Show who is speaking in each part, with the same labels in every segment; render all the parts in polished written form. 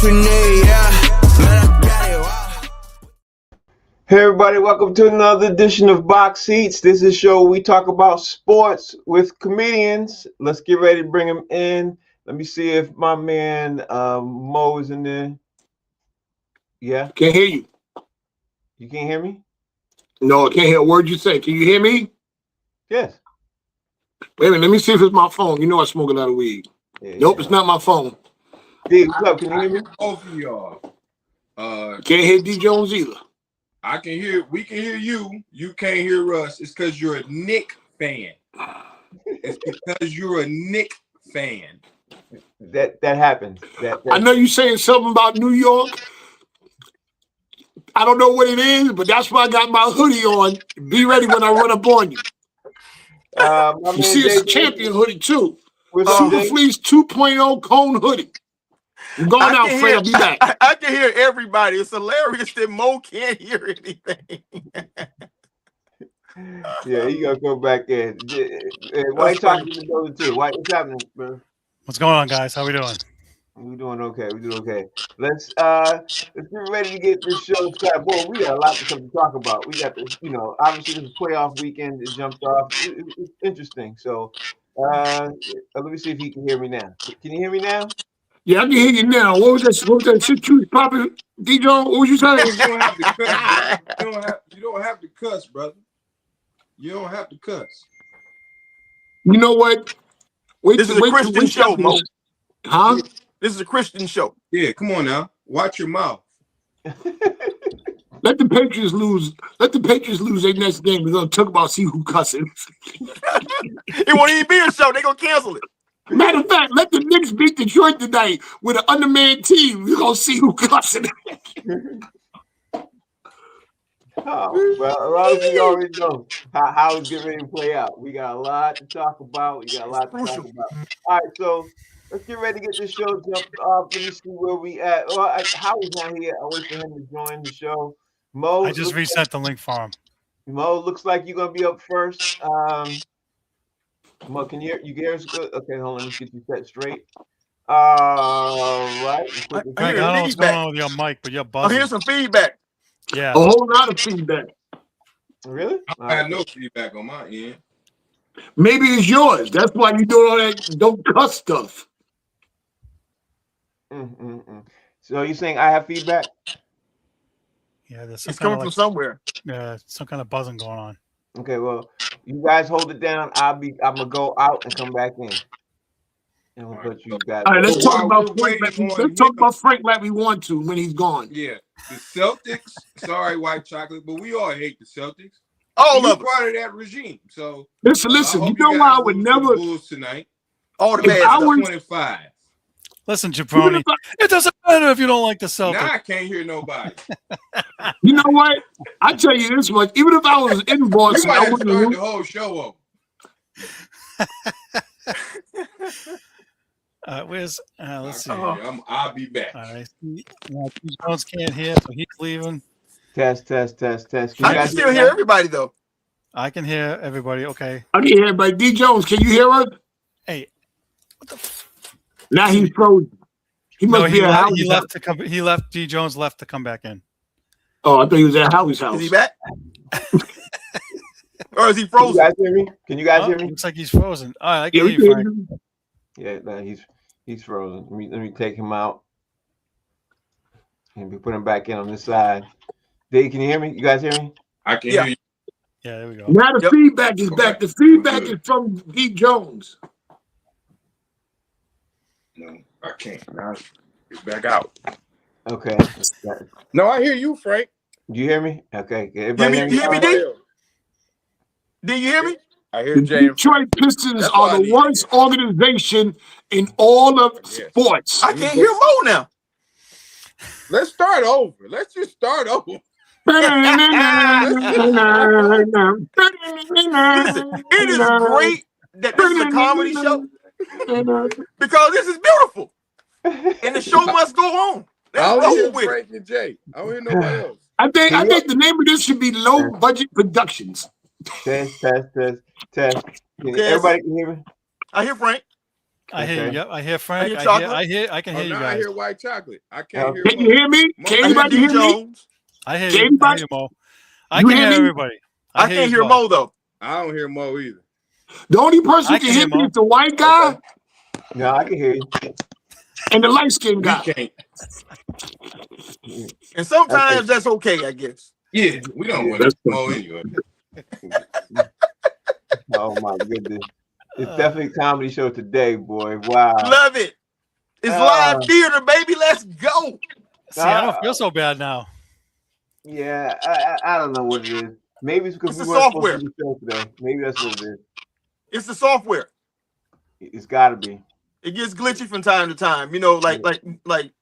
Speaker 1: what you need, yeah. Man, I got it, wow.
Speaker 2: Hey everybody, welcome to another edition of Box Seats. This is a show where we talk about sports with comedians. Let's get ready to bring him in. Let me see if my man Mo is in there. Yeah?
Speaker 3: Can't hear you.
Speaker 2: You can't hear me?
Speaker 3: No, I can't hear a word you say. Can you hear me?
Speaker 2: Yes.
Speaker 3: Wait a minute, let me see if it's my phone. You know I smoke a lot of weed.
Speaker 2: Yeah,
Speaker 3: Nope,
Speaker 2: yeah.
Speaker 3: it's not my phone.
Speaker 2: D, what's up? Can you hear me?
Speaker 4: Both of y'all.
Speaker 3: Can't hear D Jones either.
Speaker 4: I can hear. We can hear you. You can't hear us. It's because you're a Knick fan. It's because you're a Knick fan.
Speaker 2: That happens.
Speaker 3: I know you saying something about New York. I don't know what it is, but that's why I got my hoodie on. Be ready when I run up on you. You see, it's a champion hoodie too. Super Fleece 2.0 cone hoodie. I'm going out, Fred. I'll be back.
Speaker 5: I can hear everybody. It's hilarious that Mo can't hear anything.
Speaker 2: Yeah, he gonna go back in. White talking to the building too. White, what's happening, bro?
Speaker 6: What's going on, guys? How we doing?
Speaker 2: We're doing okay. We're doing okay. Let's get ready to get this show started. Boy, we got a lot to talk about. We got this, obviously this playoff weekend. It jumped off. It's interesting. So let me see if he can hear me now. Can you hear me now?
Speaker 3: Yeah, I can hear you now. What was that shit you was popping, D Jones? What was you saying?
Speaker 4: You don't have to cuss. You don't have to cuss, brother. You don't have to cuss.
Speaker 3: You know what?
Speaker 5: This is a Christian show, Mo.
Speaker 3: Huh?
Speaker 5: This is a Christian show.
Speaker 4: Yeah, come on now. Watch your mouth.
Speaker 3: Let the Patriots lose. Let the Patriots lose their next game. We're gonna talk about see who cussing.
Speaker 5: It won't even be a show. They're gonna cancel it.
Speaker 3: Matter of fact, let the Knicks beat Detroit tonight with an undermanned team. We're gonna see who cussing.
Speaker 2: Oh, well, we already know how it's getting ready to play out. We got a lot to talk about. All right, so let's get ready to get this show jumped off. Let me see where we at. Howard's not here. I'll wait for him to join the show. Mo,
Speaker 6: I just reset the link for him.
Speaker 2: Mo, looks like you're gonna be up first. Mo, can you hear us good? Okay, hold on. Let's get you set straight. All right.
Speaker 6: Greg, I don't know what's going on with your mic, but you're buzzing.
Speaker 5: Here's some feedback.
Speaker 6: Yeah.
Speaker 3: A whole lot of feedback.
Speaker 2: Really?
Speaker 4: I had no feedback on my end.
Speaker 3: Maybe it's yours. That's why you doing all that don't cuss stuff.
Speaker 2: So you're saying I have feedback?
Speaker 6: Yeah,
Speaker 5: it's coming from somewhere.
Speaker 6: Yeah, some kind of buzzing going on.
Speaker 2: Okay, well, you guys hold it down. I'm gonna go out and come back in. And we'll put you guys.
Speaker 3: All right, let's talk about Frank. Let's talk about Frank like we want to when he's gone.
Speaker 4: Yeah, the Celtics. Sorry, white chocolate, but we all hate the Celtics.
Speaker 5: All of us.
Speaker 4: Part of that regime. So
Speaker 3: listen. You know why I would never
Speaker 4: Bulls tonight.
Speaker 5: All the bad stuff.
Speaker 4: 25.
Speaker 6: Listen, Jabroni, it doesn't matter if you don't like the Celtics.
Speaker 4: Now I can't hear nobody.
Speaker 3: You know what? I tell you this much. Even if I was in Boston, I wouldn't
Speaker 4: start the whole show over.
Speaker 6: Let's see.
Speaker 4: I'll be back.
Speaker 6: All right. Jones can't hear, so he's leaving.
Speaker 2: Test.
Speaker 5: I can still hear everybody though.
Speaker 6: I can hear everybody. Okay.
Speaker 3: I can hear everybody. D Jones, can you hear us?
Speaker 6: Hey. What the
Speaker 3: now he's frozen. He must be at Howie's
Speaker 6: he left to come. He left. D Jones left to come back in.
Speaker 3: Oh, I thought he was at Howie's house.
Speaker 5: Is he back? Or is he frozen?
Speaker 2: Can you guys hear me? Can you guys hear me?
Speaker 6: Looks like he's frozen. All right, I can hear you, Frank.
Speaker 2: Yeah, no, he's frozen. Let me take him out and we put him back in on this side. Dave, can you hear me? You guys hear me?
Speaker 4: I can hear you.
Speaker 6: Yeah, there we go.
Speaker 3: Now the feedback is back. The feedback is from D Jones.
Speaker 4: No, I can't. Now it's back out.
Speaker 2: Okay.
Speaker 4: No, I hear you, Frank.
Speaker 2: Do you hear me? Okay.
Speaker 5: You hear me, D? Do you hear me?
Speaker 4: I hear
Speaker 3: the
Speaker 4: James.
Speaker 3: Detroit Pistons are the worst organization in all of sports.
Speaker 5: I can't hear Mo now.
Speaker 4: Let's start over. Let's just start over.
Speaker 5: Listen, it is great that this is a comedy show because this is beautiful, and the show must go on. Let's roll with
Speaker 4: Frank and Jay. I don't hear nobody else.
Speaker 3: I think the name of this should be Low Budget Productions.
Speaker 2: Test. Everybody can hear me?
Speaker 5: I hear Frank.
Speaker 6: I hear you. Yep. I hear Frank.
Speaker 5: hear
Speaker 6: I
Speaker 5: chocolate.
Speaker 6: can hear you
Speaker 4: now I
Speaker 6: guys.
Speaker 4: hear white chocolate. I can't hear
Speaker 3: Can you
Speaker 4: Mo.
Speaker 3: hear me?
Speaker 4: Mo-
Speaker 3: Can
Speaker 5: I hear
Speaker 3: anybody
Speaker 5: D
Speaker 3: hear me?
Speaker 5: Jones.
Speaker 6: I hear
Speaker 3: Can
Speaker 6: you. I
Speaker 3: anybody?
Speaker 6: hear Mo. I
Speaker 3: You
Speaker 6: can
Speaker 3: hear
Speaker 6: hear
Speaker 3: me?
Speaker 6: everybody.
Speaker 5: I can't
Speaker 6: you
Speaker 5: hear
Speaker 6: all.
Speaker 5: Mo though.
Speaker 4: I don't hear Mo either.
Speaker 3: The only person
Speaker 6: I
Speaker 3: who can
Speaker 6: can
Speaker 3: hear
Speaker 6: hear
Speaker 3: me
Speaker 6: Mo.
Speaker 3: is the white guy
Speaker 5: Okay.
Speaker 2: No, I can hear you.
Speaker 3: and the light skinned
Speaker 4: We
Speaker 3: guy.
Speaker 4: can't.
Speaker 5: And sometimes that's okay, I guess.
Speaker 4: Yeah, we don't want
Speaker 3: That's
Speaker 4: Mo anyway.
Speaker 2: Oh my goodness. It's definitely a comedy show today, boy. Wow.
Speaker 5: Love it. It's live theater, baby. Let's go.
Speaker 6: See, I don't feel so bad now.
Speaker 2: Yeah, I don't know what it is. Maybe it's because
Speaker 5: It's
Speaker 2: we
Speaker 5: the
Speaker 2: weren't supposed to
Speaker 5: software.
Speaker 2: do the show today. Maybe that's what it is.
Speaker 5: It's the software.
Speaker 2: It's got to be.
Speaker 5: It gets glitchy from time to time. You know, like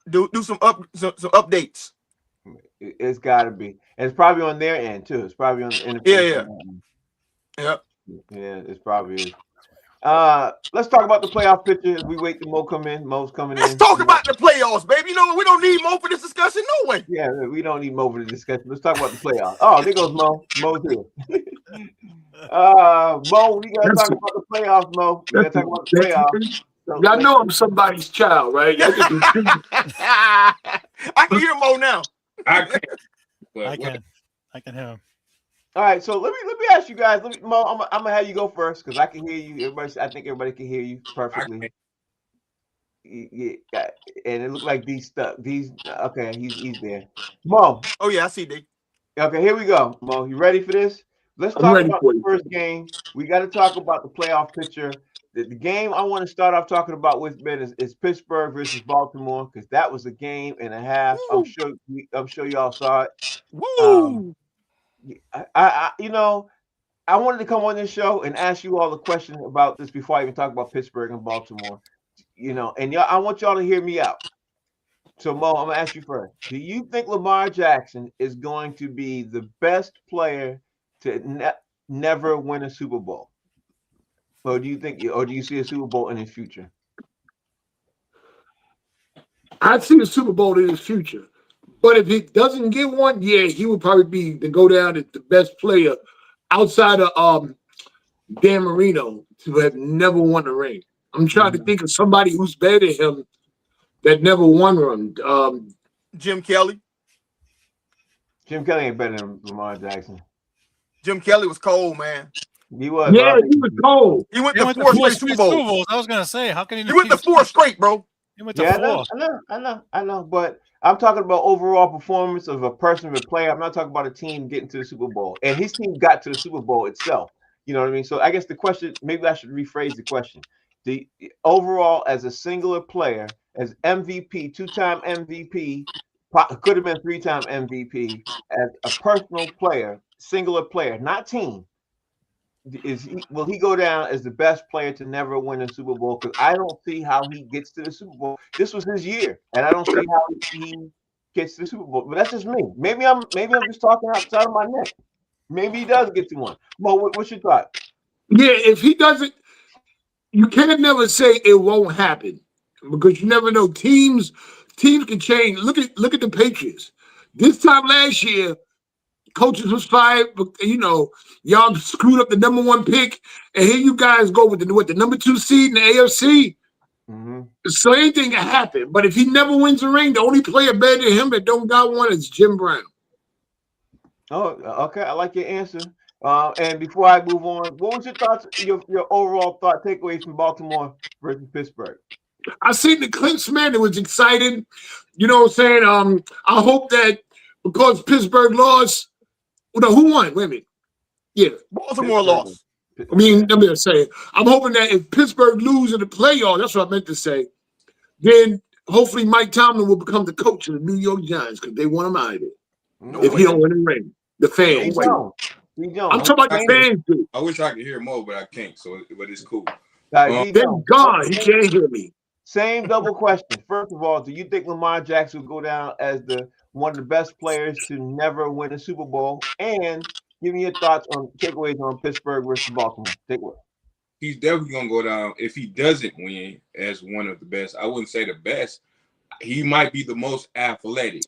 Speaker 5: do some updates.
Speaker 2: It's got to be. And it's probably on their end too. It's probably on the
Speaker 5: Yeah.
Speaker 2: Yeah, it's probably is. Let's talk about the playoff picture as we wait till Mo come in. Mo's coming in.
Speaker 5: Let's talk about the playoffs, baby. You know, we don't need Mo for this discussion. No way.
Speaker 2: Yeah, we don't need Mo for the discussion. Let's talk about the playoffs. Oh, there goes Mo. Mo's here. Mo, we gotta talk about the playoffs, Mo. We gotta talk about the playoffs. So,
Speaker 3: Y'all know I'm somebody's child, right? Y'all can
Speaker 5: I can hear Mo now.
Speaker 4: I can't. But
Speaker 6: I can hear him.
Speaker 2: all right, so let me ask you guys. Mo, I'm gonna have you go first because I can hear you. I think everybody can hear you perfectly. Yeah, and it looked like these stuff. Okay, he's there. Mo.
Speaker 5: Oh yeah, I see D.
Speaker 2: Okay, here we go. Mo, you ready for this? Let's
Speaker 3: I'm
Speaker 2: talk
Speaker 3: ready
Speaker 2: about
Speaker 3: for
Speaker 2: the
Speaker 3: you.
Speaker 2: first game. We got to talk about the playoff picture. The game I want to start off talking about with Ben is Pittsburgh versus Baltimore because that was a game and a half.
Speaker 5: Woo.
Speaker 2: I'm sure y'all saw it.
Speaker 5: Woo!
Speaker 2: I wanted to come on this show and ask you all a question about this before I even talk about Pittsburgh and Baltimore. And I want y'all to hear me out. So Mo, I'm gonna ask you first. Do you think Lamar Jackson is going to be the best player to never win a Super Bowl? Or do you see a Super Bowl in his future?
Speaker 3: I see a Super Bowl in his future. But if he doesn't get one, yeah, he would probably be to go down as the best player outside of Dan Marino to have never won a ring. I'm trying to think of somebody who's better than him that never won one.
Speaker 5: Jim Kelly.
Speaker 2: Jim Kelly ain't better than Lamar Jackson.
Speaker 5: Jim Kelly was cold, man.
Speaker 2: He was.
Speaker 3: Yeah, he was cold.
Speaker 5: He went
Speaker 6: He
Speaker 5: to
Speaker 6: went
Speaker 5: four
Speaker 6: to
Speaker 5: straight Super Bowls.
Speaker 6: I was gonna say, how can he?
Speaker 5: He went to 4 straight, bro.
Speaker 6: He went to
Speaker 2: Yeah,
Speaker 6: 4.
Speaker 2: I know. But I'm talking about overall performance of a person, of a player. I'm not talking about a team getting to the Super Bowl. And his team got to the Super Bowl itself. You know what I mean? So I guess the question, maybe I should rephrase the question. The overall, as a singular player, as MVP, 2-time MVP, could have been 3-time MVP, as a personal player, singular player, not team. Will he go down as the best player to never win a Super Bowl? Because I don't see how he gets to the Super Bowl. This was his year, and I don't see how he gets to the Super Bowl. But that's just me. Maybe I'm just talking outside of my neck. Maybe he does get to one. Mo, what's your thought?
Speaker 3: Yeah, if he doesn't, you can never say it won't happen because you never know. Teams can change. Look at the Patriots. This time last year, coaches was fired, but y'all screwed up the number 1 pick, and here you guys go with the number 2 seed in the AFC.
Speaker 2: Mm-hmm.
Speaker 3: So anything can happen. But if he never wins a ring, the only player better than him that don't got one is Jim Brown.
Speaker 2: Oh, okay. I like your answer. And before I move on, what was your thoughts? Your overall thought takeaways from Baltimore versus Pittsburgh?
Speaker 3: I seen the clips, man. It was exciting. You know what I'm saying? I hope that because Pittsburgh lost. No, who won? Wait a minute. Yeah.
Speaker 5: Baltimore lost.
Speaker 3: I mean, let me say, I'm hoping that if Pittsburgh lose in the playoffs, that's what I meant to say, then hopefully Mike Tomlin will become the coach of the New York Giants because they want him out of there. If he don't win the ring. The fans. I'm talking about the fans, dude.
Speaker 4: I wish I could hear Mo, but I can't. But it's cool.
Speaker 3: Thank God he can't hear me.
Speaker 2: Same double question. First of all, do you think Lamar Jackson will go down as one of the best players to never win a Super Bowl? And give me your thoughts on takeaways on Pittsburgh versus Baltimore. Takeaway.
Speaker 4: He's definitely gonna go down if he doesn't win as one of the best. I wouldn't say the best. He might be the most athletic,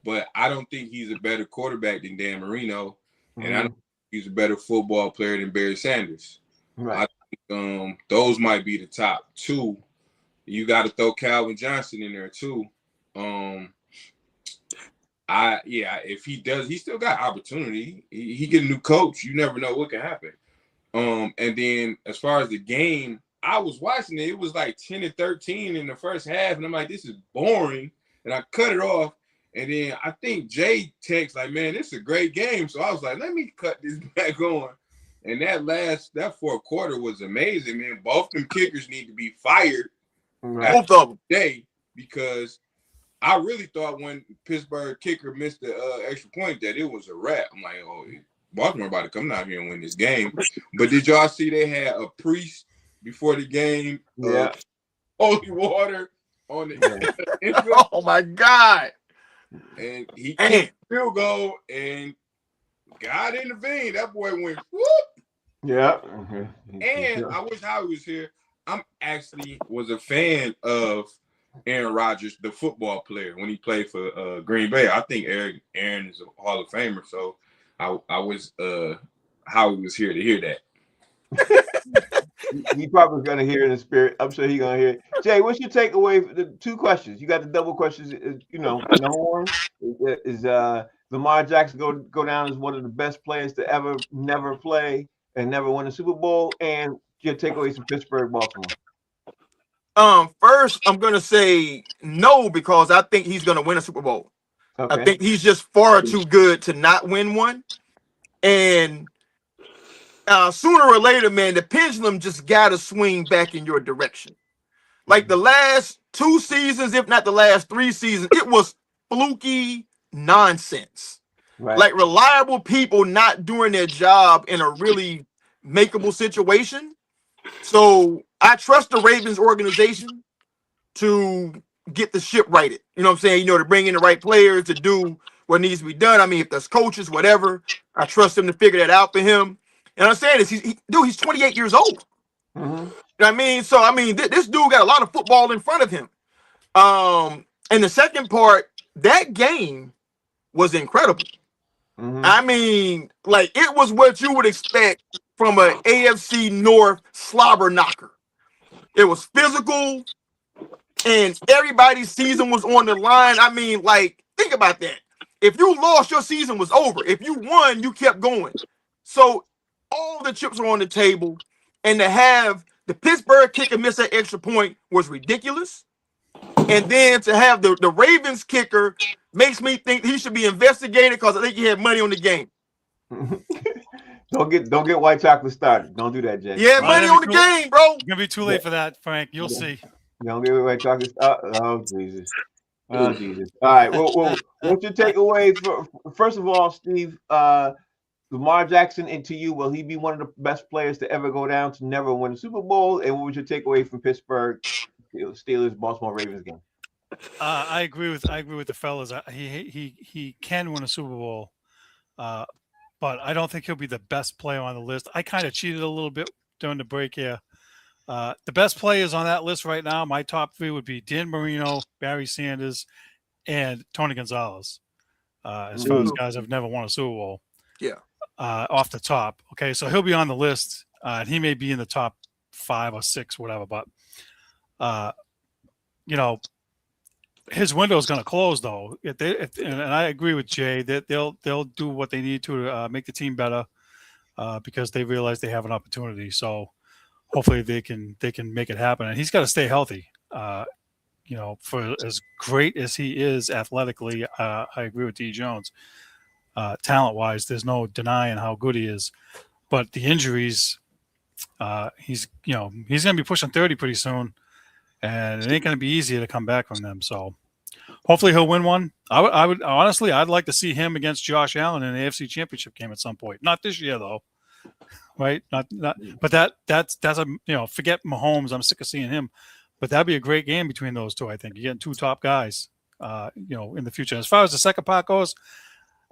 Speaker 4: but I don't think he's a better quarterback than Dan Marino, and I don't think he's a better football player than Barry Sanders.
Speaker 2: Right.
Speaker 4: I think those might be the top 2 You got to throw Calvin Johnson in there too. If he does, he still got opportunity. He get a new coach. You never know what can happen. And then as far as the game, I was watching it. It was like 10-13 in the first half, and I'm like, this is boring. And I cut it off. And then I think Jay texts like, man, this is a great game. So I was like, let me cut this back on. And that fourth quarter was amazing, man. Both them kickers need to be fired.
Speaker 5: Both of them.
Speaker 4: Day, because I really thought when Pittsburgh kicker missed the extra point that it was a wrap. I'm like, oh, Baltimore about to come out here and win this game. But did y'all see they had a priest before the game? Holy water on the
Speaker 5: Oh my God.
Speaker 4: And he kicked field goal and God intervened. That boy went whoop.
Speaker 2: Yeah.
Speaker 4: And I wish Howie was here. I'm actually was a fan of Aaron Rodgers, the football player, when he played for Green Bay. I think Aaron is a Hall of Famer, so I was Howie was here to hear that.
Speaker 2: He probably gonna hear it in the spirit. I'm sure he's gonna hear it. Jay, what's your takeaway for the two questions? You got the double questions. Number one is Lamar Jackson go down as one of the best players to ever never play and never win a Super Bowl, and your takeaways from Pittsburgh, Baltimore.
Speaker 5: First, I'm gonna say no because I think he's gonna win a Super Bowl. Okay. I think he's just far too good to not win one, and sooner or later, man, the pendulum just gotta swing back in your direction. Like the last 2 seasons, if not the last 3 seasons, it was fluky nonsense. Right. Like reliable people not doing their job in a really makeable situation. So I trust the Ravens organization to get the ship righted. You know what I'm saying? To bring in the right players to do what needs to be done. I mean, if there's coaches, whatever, I trust them to figure that out for him. And I'm saying this, he's 28 years old. Mm-hmm. You know what I mean? So, I mean, this dude got a lot of football in front of him. And the second part, that game was incredible. Mm-hmm. I mean, like, it was what you would expect from an AFC North slobber knocker. It was physical, and everybody's season was on the line. I mean, like, think about that. If you lost, your season was over. If you won, you kept going. So all the chips were on the table, and to have the Pittsburgh kicker miss that extra point was ridiculous. And then to have the Ravens kicker makes me think he should be investigated because I think he had money on the game.
Speaker 2: Don't get white chocolate started. Don't do that, Jay.
Speaker 5: Yeah, money on the game, bro.
Speaker 6: It's gonna be too late for that, Frank. You'll see.
Speaker 2: Don't get white chocolate started. Oh Jesus. Oh Jesus. All right. Well, what's your takeaway first of all, Steve? Lamar Jackson, and to you, will he be one of the best players to ever go down to never win a Super Bowl? And what was your takeaway from Pittsburgh Steelers Baltimore Ravens game?
Speaker 6: I agree with the fellas. He can win a Super Bowl, but I don't think he'll be the best player on the list. I kind of cheated a little bit during the break here. The best players on that list right now, my top 3 would be Dan Marino, Barry Sanders, and Tony Gonzalez. As far as guys have never won a Super Bowl.
Speaker 5: Yeah.
Speaker 6: Off the top. Okay, so he'll be on the list. And he may be in the top 5 or 6, whatever. But, his window is going to close, though. And I agree with Jay that they'll do what they need to make the team better because they realize they have an opportunity. So hopefully they can make it happen. And he's got to stay healthy. For as great as he is athletically, I agree with D. Jones. Talent-wise, there's no denying how good he is. But the injuries, he's going to be pushing 30 pretty soon, and it ain't going to be easy to come back from them. So hopefully he'll win one. I would honestly, I'd like to see him against Josh Allen in the AFC Championship game at some point. Not this year though, right? Not. But that's a forget Mahomes. I'm sick of seeing him. But that'd be a great game between those two. I think you're getting 2 top guys, in the future. As far as the second part goes.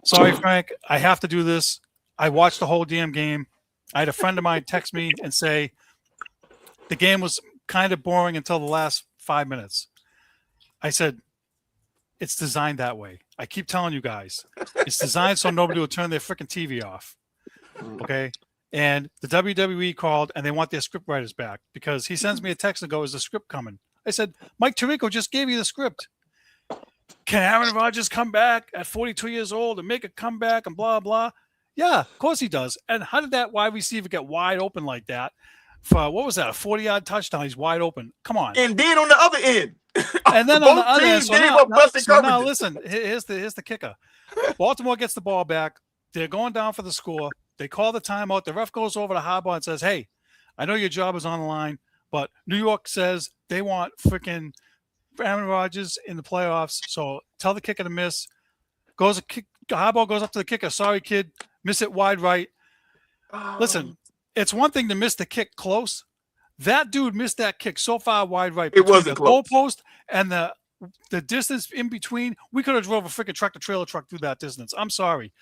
Speaker 6: Sorry, Frank, I have to do this. I watched the whole damn game. I had a friend of mine text me and say the game was kind of boring until the last 5 minutes. I said, it's designed that way. I keep telling you guys, it's designed so nobody will turn their freaking TV off. Okay? And the WWE called and they want their script writers back because he sends me a text and goes, is the script coming? I said, Mike Tirico just gave you the script. Can Aaron Rodgers come back at 42 years old and make a comeback and blah, blah? Yeah, of course he does. And how did that wide receiver get wide open like that? For what was that? A 40-yard touchdown. He's wide open. Come on.
Speaker 5: And then on the other end.
Speaker 6: And then on the other end.
Speaker 5: So
Speaker 6: now listen, here's the kicker. Baltimore gets the ball back. They're going down for the score. They call the timeout. The ref goes over to Harbaugh and says, hey, I know your job is on the line, but New York says they want freaking Aaron Rodgers in the playoffs. So tell the kicker to miss. Harbaugh goes up to the kicker. Sorry, kid. Miss it wide right. Listen, it's one thing to miss the kick close. That dude missed that kick so far wide right.
Speaker 5: It wasn't
Speaker 6: the
Speaker 5: close.
Speaker 6: Goalpost and the distance in between. We could have drove a freaking tractor-trailer truck through that distance. I'm sorry.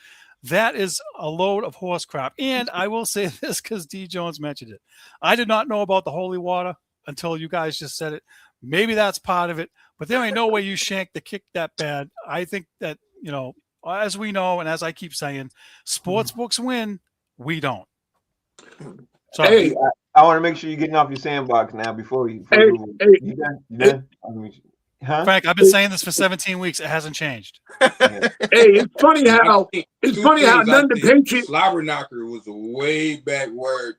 Speaker 6: That is a load of horse crap. And I will say this because D. Jones mentioned it. I did not know about the holy water until you guys just said it. Maybe that's part of it, but there ain't no way you shank the kick that bad. I think that, as we know, and as I keep saying, sports books win, we don't.
Speaker 2: Hey, I want to make sure you're getting off your sandbox now before you. You done? Huh?
Speaker 6: Frank, I've been saying this for 17 weeks. It hasn't changed.
Speaker 3: Hey, it's funny how none of the Patriots.
Speaker 4: Slobber knocker was a way back word.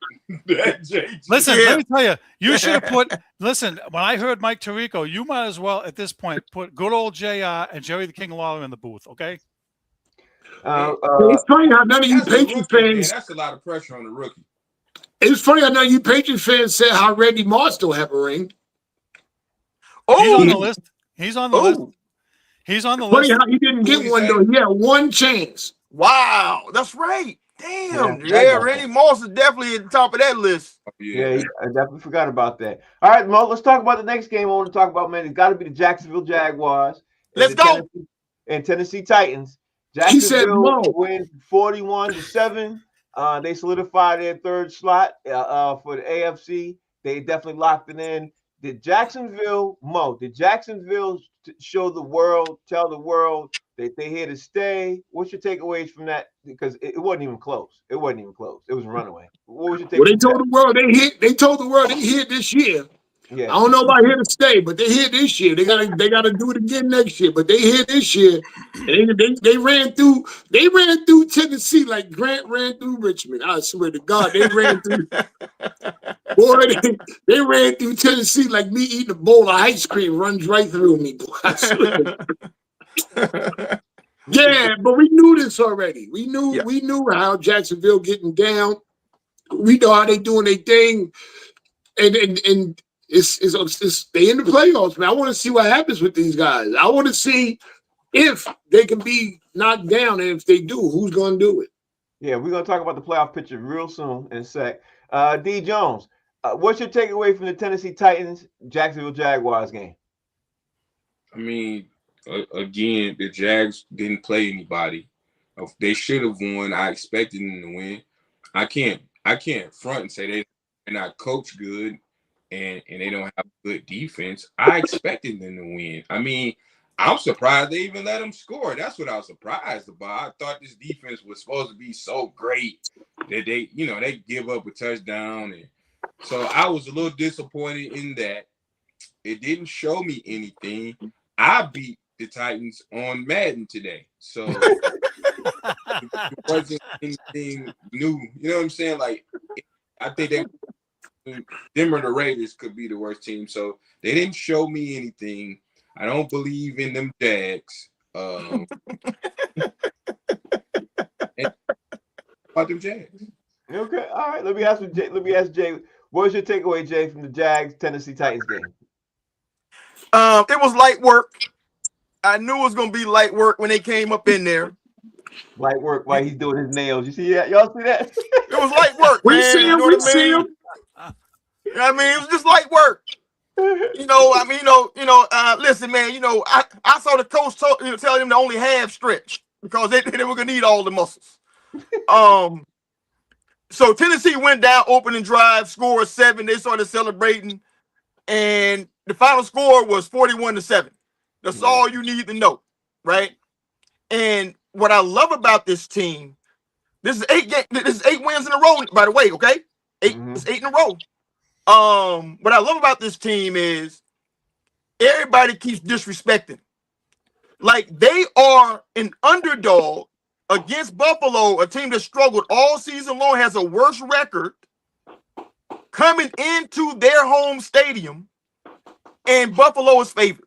Speaker 6: Listen, let me tell you, you should have put. Listen, when I heard Mike Tirico, you might as well at this point put good old JR and Jerry the King Lawler in the booth. Okay.
Speaker 3: It's funny how none of you Patriots fans.
Speaker 4: Man, that's a lot of pressure on the rookie.
Speaker 3: It's funny how none of you Patriots fans said how Randy Moss don't have a ring.
Speaker 6: He's on the list. He's on the list. He's on the list.
Speaker 3: Funny how he didn't get one though. He had one chance.
Speaker 5: Wow, that's right. Damn. Yeah, Randy Moss is definitely at the top of that list.
Speaker 2: Yeah, I definitely forgot about that. All right, Mo, let's talk about the next game I want to talk about, man. It's got to be the Jacksonville Jaguars.
Speaker 5: Let's go.
Speaker 2: Tennessee Titans. Jacksonville wins 41-7. They solidified their third slot for the AFC. They definitely locked it in. Did Jacksonville show the world, tell the world that they're here to stay? What's your takeaways from that? Because it wasn't even close. It wasn't even close. It was a runaway. What was your takeaway?
Speaker 3: Well, they told the world they here this year. Yeah. I don't know about here to stay, but they're here this year. They gotta do it again next year. But they here this year. And they ran through Tennessee like Grant ran through Richmond. I swear to God, they ran through. Boy, they ran through Tennessee like me eating a bowl of ice cream runs right through me. Boy, I swear. Yeah, but we knew this already. We knew how Jacksonville getting down. We know how they doing their thing, and it's they in the playoffs, man. I want to see what happens with these guys. I want to see if they can be knocked down, and if they do, who's going to do it?
Speaker 2: Yeah, we're going to talk about the playoff picture real soon in a sec. D. Jones, what's your takeaway from the Tennessee Titans Jacksonville Jaguars game?
Speaker 4: I mean, again, the Jags didn't play anybody. They should have won. I expected them to win. I can't front and say they're not coached good and they don't have good defense. I expected them to win. I mean, I'm surprised they even let them score. That's what I was surprised about. I thought this defense was supposed to be so great that they give up a touchdown. And so I was a little disappointed in that. It didn't show me anything. I beat the Titans on Madden today. So it wasn't anything new. You know what I'm saying? Like, I think them or the Raiders could be the worst team. So they didn't show me anything. I don't believe in them Jags. About them Jags.
Speaker 2: Okay, all right. Let me ask Jay. What was your takeaway, Jay, from the Jags Tennessee Titans game?
Speaker 5: It was light work. I knew it was gonna be light work when they came up in there.
Speaker 2: Light work while he's doing his nails. You see that? Y'all see that?
Speaker 5: It was light work.
Speaker 3: We see him. We see him.
Speaker 5: I mean, it was just light work. Listen, man. I saw the coach tell him to only half stretch because they were gonna need all the muscles. So Tennessee went down opening drive, scored 7. They started celebrating, and the final score was 41-7. That's all you need to know, right? And what I love about this team, this is 8 wins in a row, by the way. Okay, 8 in a row. What I love about this team is everybody keeps disrespecting. Like, they are an underdog against Buffalo, a team that struggled all season long, has a worse record, coming into their home stadium, and Buffalo is favored.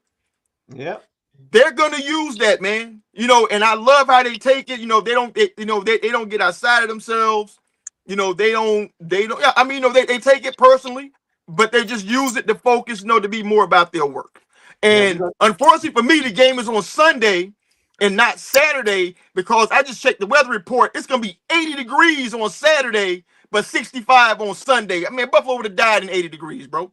Speaker 2: Yep.
Speaker 5: They're gonna use that, man. You know, and I love how they take it. You know, they don't get outside of themselves. You know, they don't. Yeah, I mean, you know, they take it personally, but they just use it to focus, you know, to be more about their work. And unfortunately for me, the game is on Sunday and not Saturday, because I just checked the weather report. It's gonna be 80 degrees on Saturday, but 65 on Sunday. I mean, Buffalo would have died in 80 degrees, bro.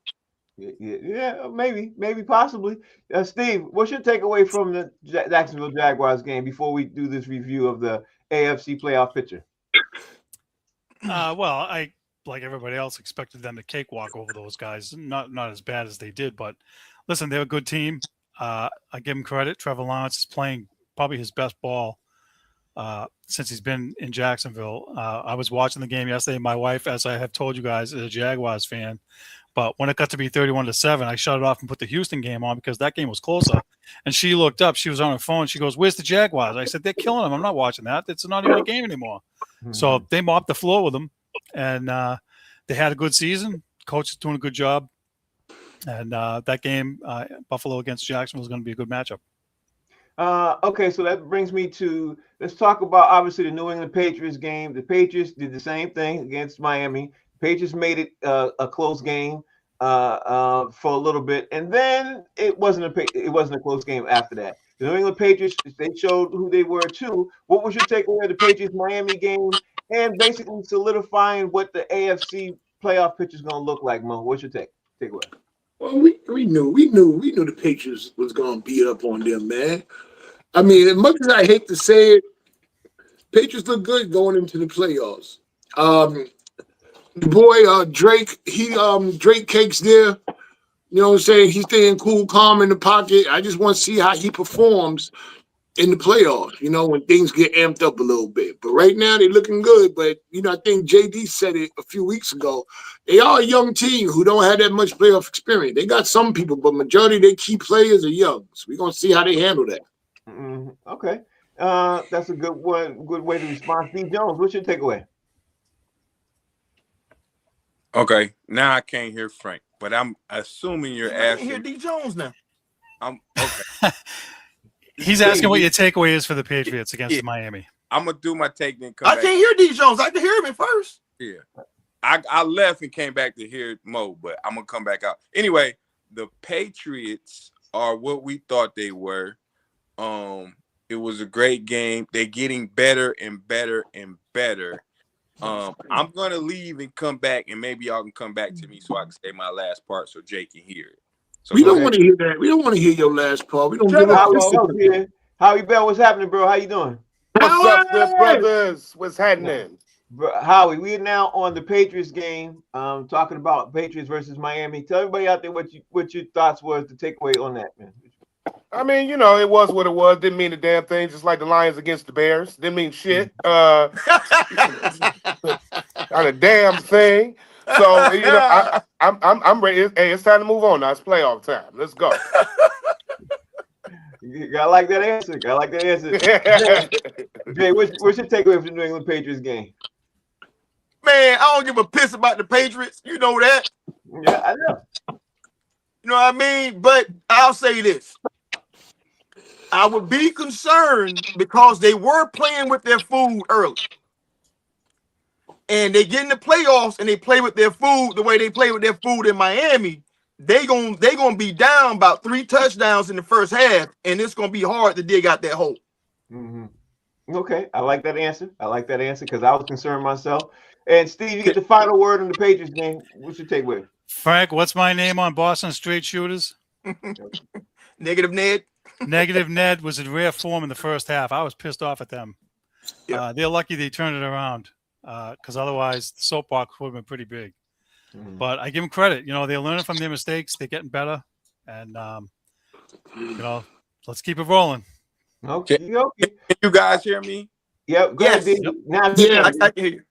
Speaker 2: Yeah, maybe, possibly. Steve, what's your takeaway from the Jacksonville Jaguars game before we do this review of the AFC playoff picture?
Speaker 6: Well, I, like everybody else, expected them to cakewalk over those guys. Not as bad as they did, but listen, they're a good team. I give them credit. Trevor Lawrence is playing probably his best ball since he's been in Jacksonville. I was watching the game yesterday. My wife, as I have told you guys, is a Jaguars fan. But when it got to be 31-7, I shut it off and put the Houston game on because that game was closer. And she looked up. She was on her phone. She goes, "Where's the Jaguars?" I said, "They're killing them. I'm not watching that. It's not even a game anymore." Mm-hmm. So they mopped the floor with them. And they had a good season. Coach is doing a good job. And that game, Buffalo against Jacksonville, is going to be a good matchup.
Speaker 2: Okay, so that brings me to, let's talk about, obviously, the New England Patriots game. The Patriots did the same thing against Miami. Patriots made it a close game for a little bit, and then it wasn't a close game after that. The New England Patriots, they showed who they were too. What was your takeaway of the Patriots Miami game, and basically solidifying what the AFC playoff picture is going to look like? Mo, what's your takeaway?
Speaker 3: Well, we knew the Patriots was going to beat up on them, man. I mean, as much as I hate to say it, Patriots look good going into the playoffs. The boy Drake, Drake Cake's there. You know what I'm saying? He's staying cool, calm in the pocket. I just want to see how he performs in the playoffs, you know, when things get amped up a little bit. But right now they're looking good. But, you know, I think JD said it a few weeks ago. They are a young team who don't have that much playoff experience. They got some people, but majority of their key players are young. So we're going to see how they handle that.
Speaker 2: Mm-hmm. Okay. That's a good way to respond. Steve Jones, what's your takeaway?
Speaker 4: Okay, now I can't hear Frank, but I'm assuming you're asking.
Speaker 5: I can hear D Jones now.
Speaker 4: I'm okay.
Speaker 6: He's asking what your takeaway is for the Patriots against Miami.
Speaker 4: I'm gonna do my take, then come
Speaker 5: I
Speaker 4: back.
Speaker 5: can't hear D Jones. I can hear him at first.
Speaker 4: Yeah, I left and came back to hear Mo, but I'm gonna come back out anyway. The Patriots are what we thought they were. It was a great game. They're getting better and better and better. I'm gonna leave and come back, and maybe y'all can come back to me so I can say my last part so Jay can hear it. So
Speaker 3: we don't want to hear that. We don't want to hear your last part. We don't give
Speaker 2: a Howie Bell, what's happening, bro? How you doing?
Speaker 7: What's up, good brothers? What's happening?
Speaker 2: Howie, we are now on the Patriots game, talking about Patriots versus Miami. Tell everybody out there what your thoughts was, the takeaway on that, man.
Speaker 7: I mean, you know, it was what it was. Didn't mean a damn thing. Just like the Lions against the Bears. Didn't mean shit. Not a damn thing. So you know, I'm ready. Hey, it's time to move on now. It's playoff time. Let's go.
Speaker 2: I like that answer. Jay, what's your takeaway from the New England Patriots game?
Speaker 5: Man, I don't give a piss about the Patriots. You know that.
Speaker 2: Yeah, I know.
Speaker 5: You know what I mean? But I'll say this. I would be concerned because they were playing with their food early. And they get in the playoffs and they play with their food the way they play with their food in Miami. They gonna be down about 3 touchdowns in the first half, and it's gonna be hard to dig out that hole.
Speaker 2: Mm-hmm. Okay, I like that answer. Because I was concerned myself. And Steve, you get the final word on the Patriots game. What's your takeaway?
Speaker 6: Frank, what's my name on Boston Straight Shooters?
Speaker 5: Negative Ned.
Speaker 6: Negative Ned was in rare form in the first half. I was pissed off at them. Yeah. They're lucky they turned it around because otherwise the soapbox would have been pretty big. But I give them credit. You know, they're learning from their mistakes. They're getting better. And, you know, let's keep it rolling.
Speaker 2: Okay.
Speaker 4: Can you guys hear me?
Speaker 2: Yep.
Speaker 5: Yes.
Speaker 2: Yep. Now,
Speaker 5: I can hear you.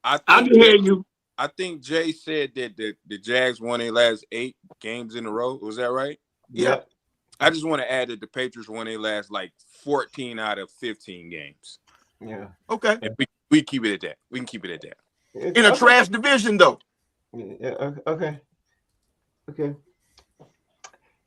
Speaker 3: I can hear you.
Speaker 4: I think Jay said that the Jags won their last 8 games in a row. Was that right?
Speaker 2: Yep.
Speaker 4: I just want to add that the Patriots won their last like 14 out of 15 games.
Speaker 2: Yeah.
Speaker 5: Okay.
Speaker 4: And we keep it at that. We can keep it at that.
Speaker 5: In a trash division, though.
Speaker 2: Yeah. Okay.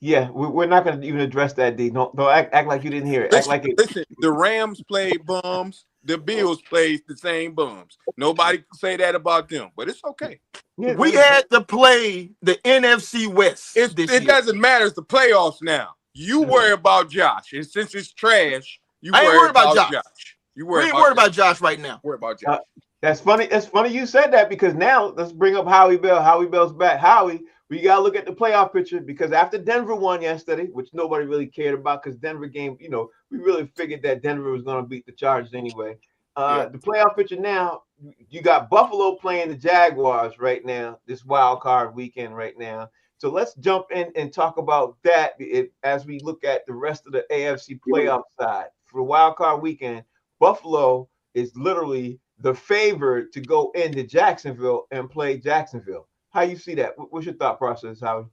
Speaker 2: Yeah, we're not going to even address that, D. Don't act like you didn't hear it.
Speaker 4: Listen, the Rams played bums. The Bills played the same bums. Nobody can say that about them, but it's okay.
Speaker 2: Yeah,
Speaker 5: we had to play the NFC West.
Speaker 4: It doesn't matter. It's the playoffs now. You worry about Josh, and since it's trash,
Speaker 5: I ain't worried about Josh.
Speaker 4: You
Speaker 5: ain't worried about Josh right now.
Speaker 4: Worry about Josh.
Speaker 2: That's funny. It's funny you said that because now let's bring up Howie Bell. Howie Bell's back. Howie, we gotta look at the playoff picture because after Denver won yesterday, which nobody really cared about because Denver game, we really figured that Denver was gonna beat the Chargers anyway. The playoff picture now, you got Buffalo playing the Jaguars right now, this wild card weekend right now. So let's jump in and talk about that as we look at the rest of the AFC playoff side. For the wild card weekend, Buffalo is literally the favorite to go into Jacksonville and play Jacksonville. How you see that? What's your thought process, Howie?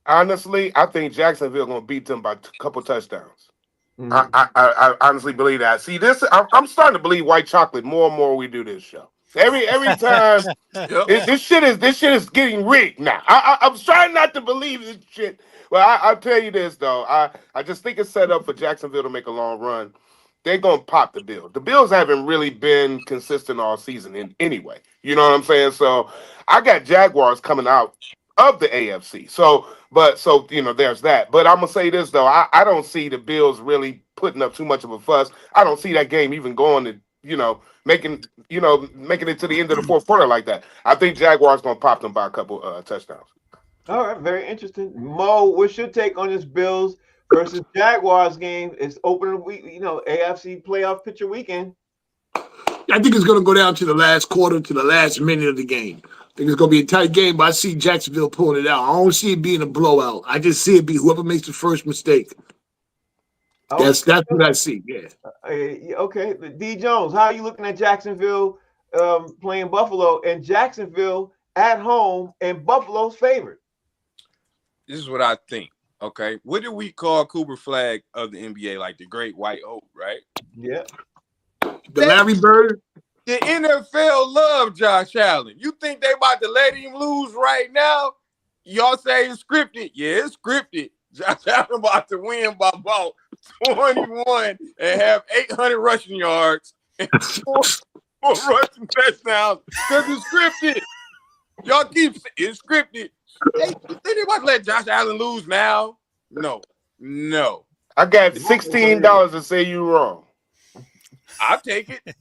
Speaker 7: Honestly, I think Jacksonville going to beat them by a couple touchdowns.
Speaker 2: Mm-hmm.
Speaker 7: I honestly believe that. See, I'm starting to believe white chocolate more and more we do this show. Every time, this shit is getting rigged now. I'm trying not to believe this shit. Well, I'll tell you this though. I just think it's set up for Jacksonville to make a long run. They're gonna pop the Bills. The Bills haven't really been consistent all season in anyway. You know what I'm saying? So I got Jaguars coming out of the AFC. So there's that. But I'm gonna say this though. I don't see the Bills really putting up too much of a fuss. I don't see that game even going to making it to the end of the fourth quarter like that. I think Jaguars gonna pop them by a couple touchdowns.
Speaker 2: All right, very interesting. Mo, what's your take on this Bills versus Jaguars game? It's opening week, AFC playoff picture weekend.
Speaker 3: I think it's going to go down to the last quarter, to the last minute of the game. I think it's going to be a tight game, but I see Jacksonville pulling it out. I don't see it being a blowout. I just see it be whoever makes the first mistake. That's what I see. Yeah.
Speaker 2: Okay, D Jones, how are you looking at Jacksonville playing Buffalo and Jacksonville at home and Buffalo's favorite?
Speaker 4: This is what I think. Okay, what do we call Cooper Flag of the NBA? Like the Great White Hope, right?
Speaker 2: Yeah.
Speaker 3: The Larry Bird.
Speaker 4: The NFL love Josh Allen. You think they about to let him lose right now? Y'all say it's scripted. Yeah, it's scripted. Josh Allen about to win by about 21 and have 800 rushing yards and four rushing touchdowns because it's scripted. Y'all keep saying it's scripted. Hey, they about to let Josh Allen lose now? No.
Speaker 7: I got $16 to say you wrong.
Speaker 4: I'll take it.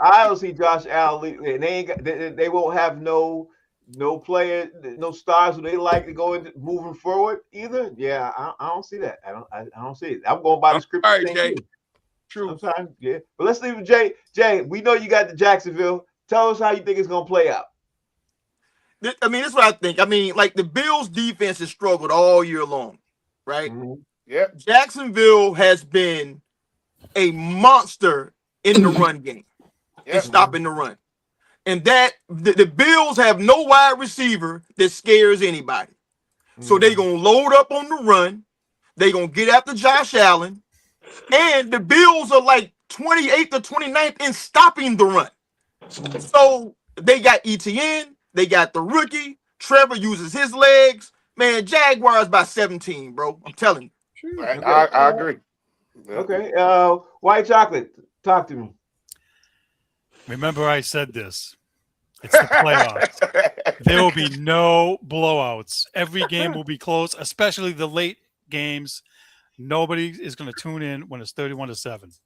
Speaker 2: I don't see Josh Allen. They won't have no player, no stars who they like to go into moving forward either. Yeah, I don't see that. I don't see it. I'm going by the script.
Speaker 4: All right, Jay.
Speaker 2: True. Sometimes, yeah. But let's leave with Jay. Jay, we know you got the Jacksonville. Tell us how you think it's gonna play out.
Speaker 5: I mean, that's what I think. I mean, like the Bills' defense has struggled all year long, right?
Speaker 2: Mm-hmm.
Speaker 7: Yeah.
Speaker 5: Jacksonville has been a monster in the run game and stopping the run. And that the Bills have no wide receiver that scares anybody. So they're going to load up on the run. They're going to get after Josh Allen. And the Bills are like 28th or 29th in stopping the run. So they got ETN. They got the rookie. Trevor uses his legs. Man, Jaguars by 17, bro. I'm telling you.
Speaker 7: I agree.
Speaker 2: Okay. White chocolate, talk to me.
Speaker 6: Remember I said this. It's the playoffs. There will be no blowouts. Every game will be close, especially the late games. Nobody is going to tune in when it's 31-7.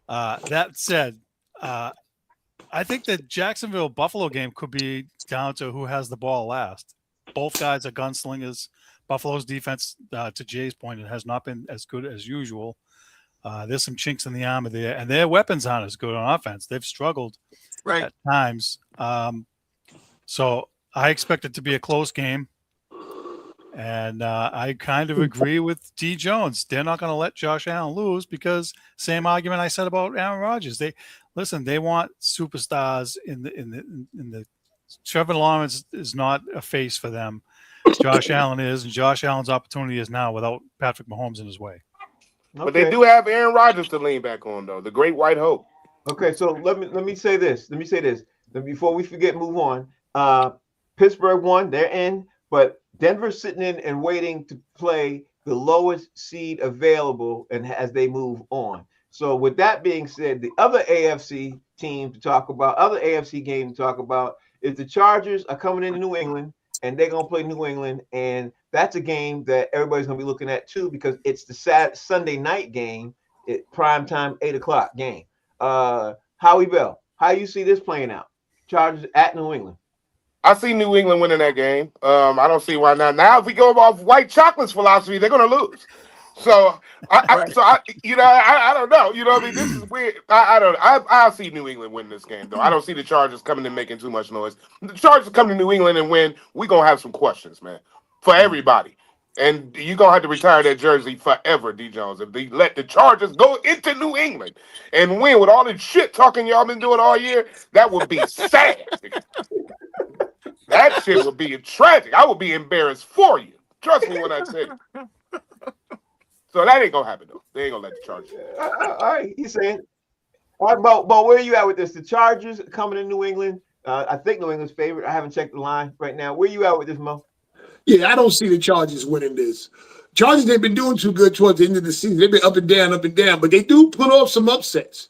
Speaker 6: That said, I think the Jacksonville-Buffalo game could be down to who has the ball last. Both guys are gunslingers. Buffalo's defense, to Jay's point, it has not been as good as usual. There's some chinks in the armor there, and their weapons aren't as good on offense. They've struggled at times. So I expect it to be a close game. And I kind of agree with D. Jones. They're not going to let Josh Allen lose because same argument I said about Aaron Rodgers. They want superstars in the Trevor Lawrence is not a face for them. Josh Allen is, and Josh Allen's opportunity is now without Patrick Mahomes in his way.
Speaker 7: But they do have Aaron Rodgers to lean back on, though. The great white hope.
Speaker 2: Okay, so let me say this. Before we forget, move on. Pittsburgh won, they're in, but Denver's sitting in and waiting to play the lowest seed available, and as they move on. So with that being said, the other AFC team to talk about, other AFC game to talk about, is the Chargers are coming into New England, and they're gonna play New England, and that's a game that everybody's gonna be looking at too, because it's the Sunday night game, prime time 8:00 game. Howie Bell, how you see this playing out? Chargers at New England.
Speaker 7: I see New England winning that game. I don't see why not. Now, if we go off White Chocolate's philosophy, they're going to lose. So, I don't know. You know what I mean? This is weird. I don't know. I see New England win this game, though. I don't see the Chargers coming and making too much noise. The Chargers come to New England and win. We're going to have some questions, man, for everybody. And you're going to have to retire that jersey forever, D. Jones. If they let the Chargers go into New England and win with all the shit talking y'all been doing all year, that would be sad. That shit would be tragic. I would be embarrassed for you. Trust me when I say it. So that ain't going to happen, though. They ain't going to let the Chargers.
Speaker 2: All right, he's saying. All right, but where are you at with this? The Chargers coming to New England. I think New England's favorite. I haven't checked the line right now. Where you at with this, Mo?
Speaker 3: Yeah, I don't see the Chargers winning this. Chargers, they've been doing too good towards the end of the season. They've been up and down, but they do pull off some upsets.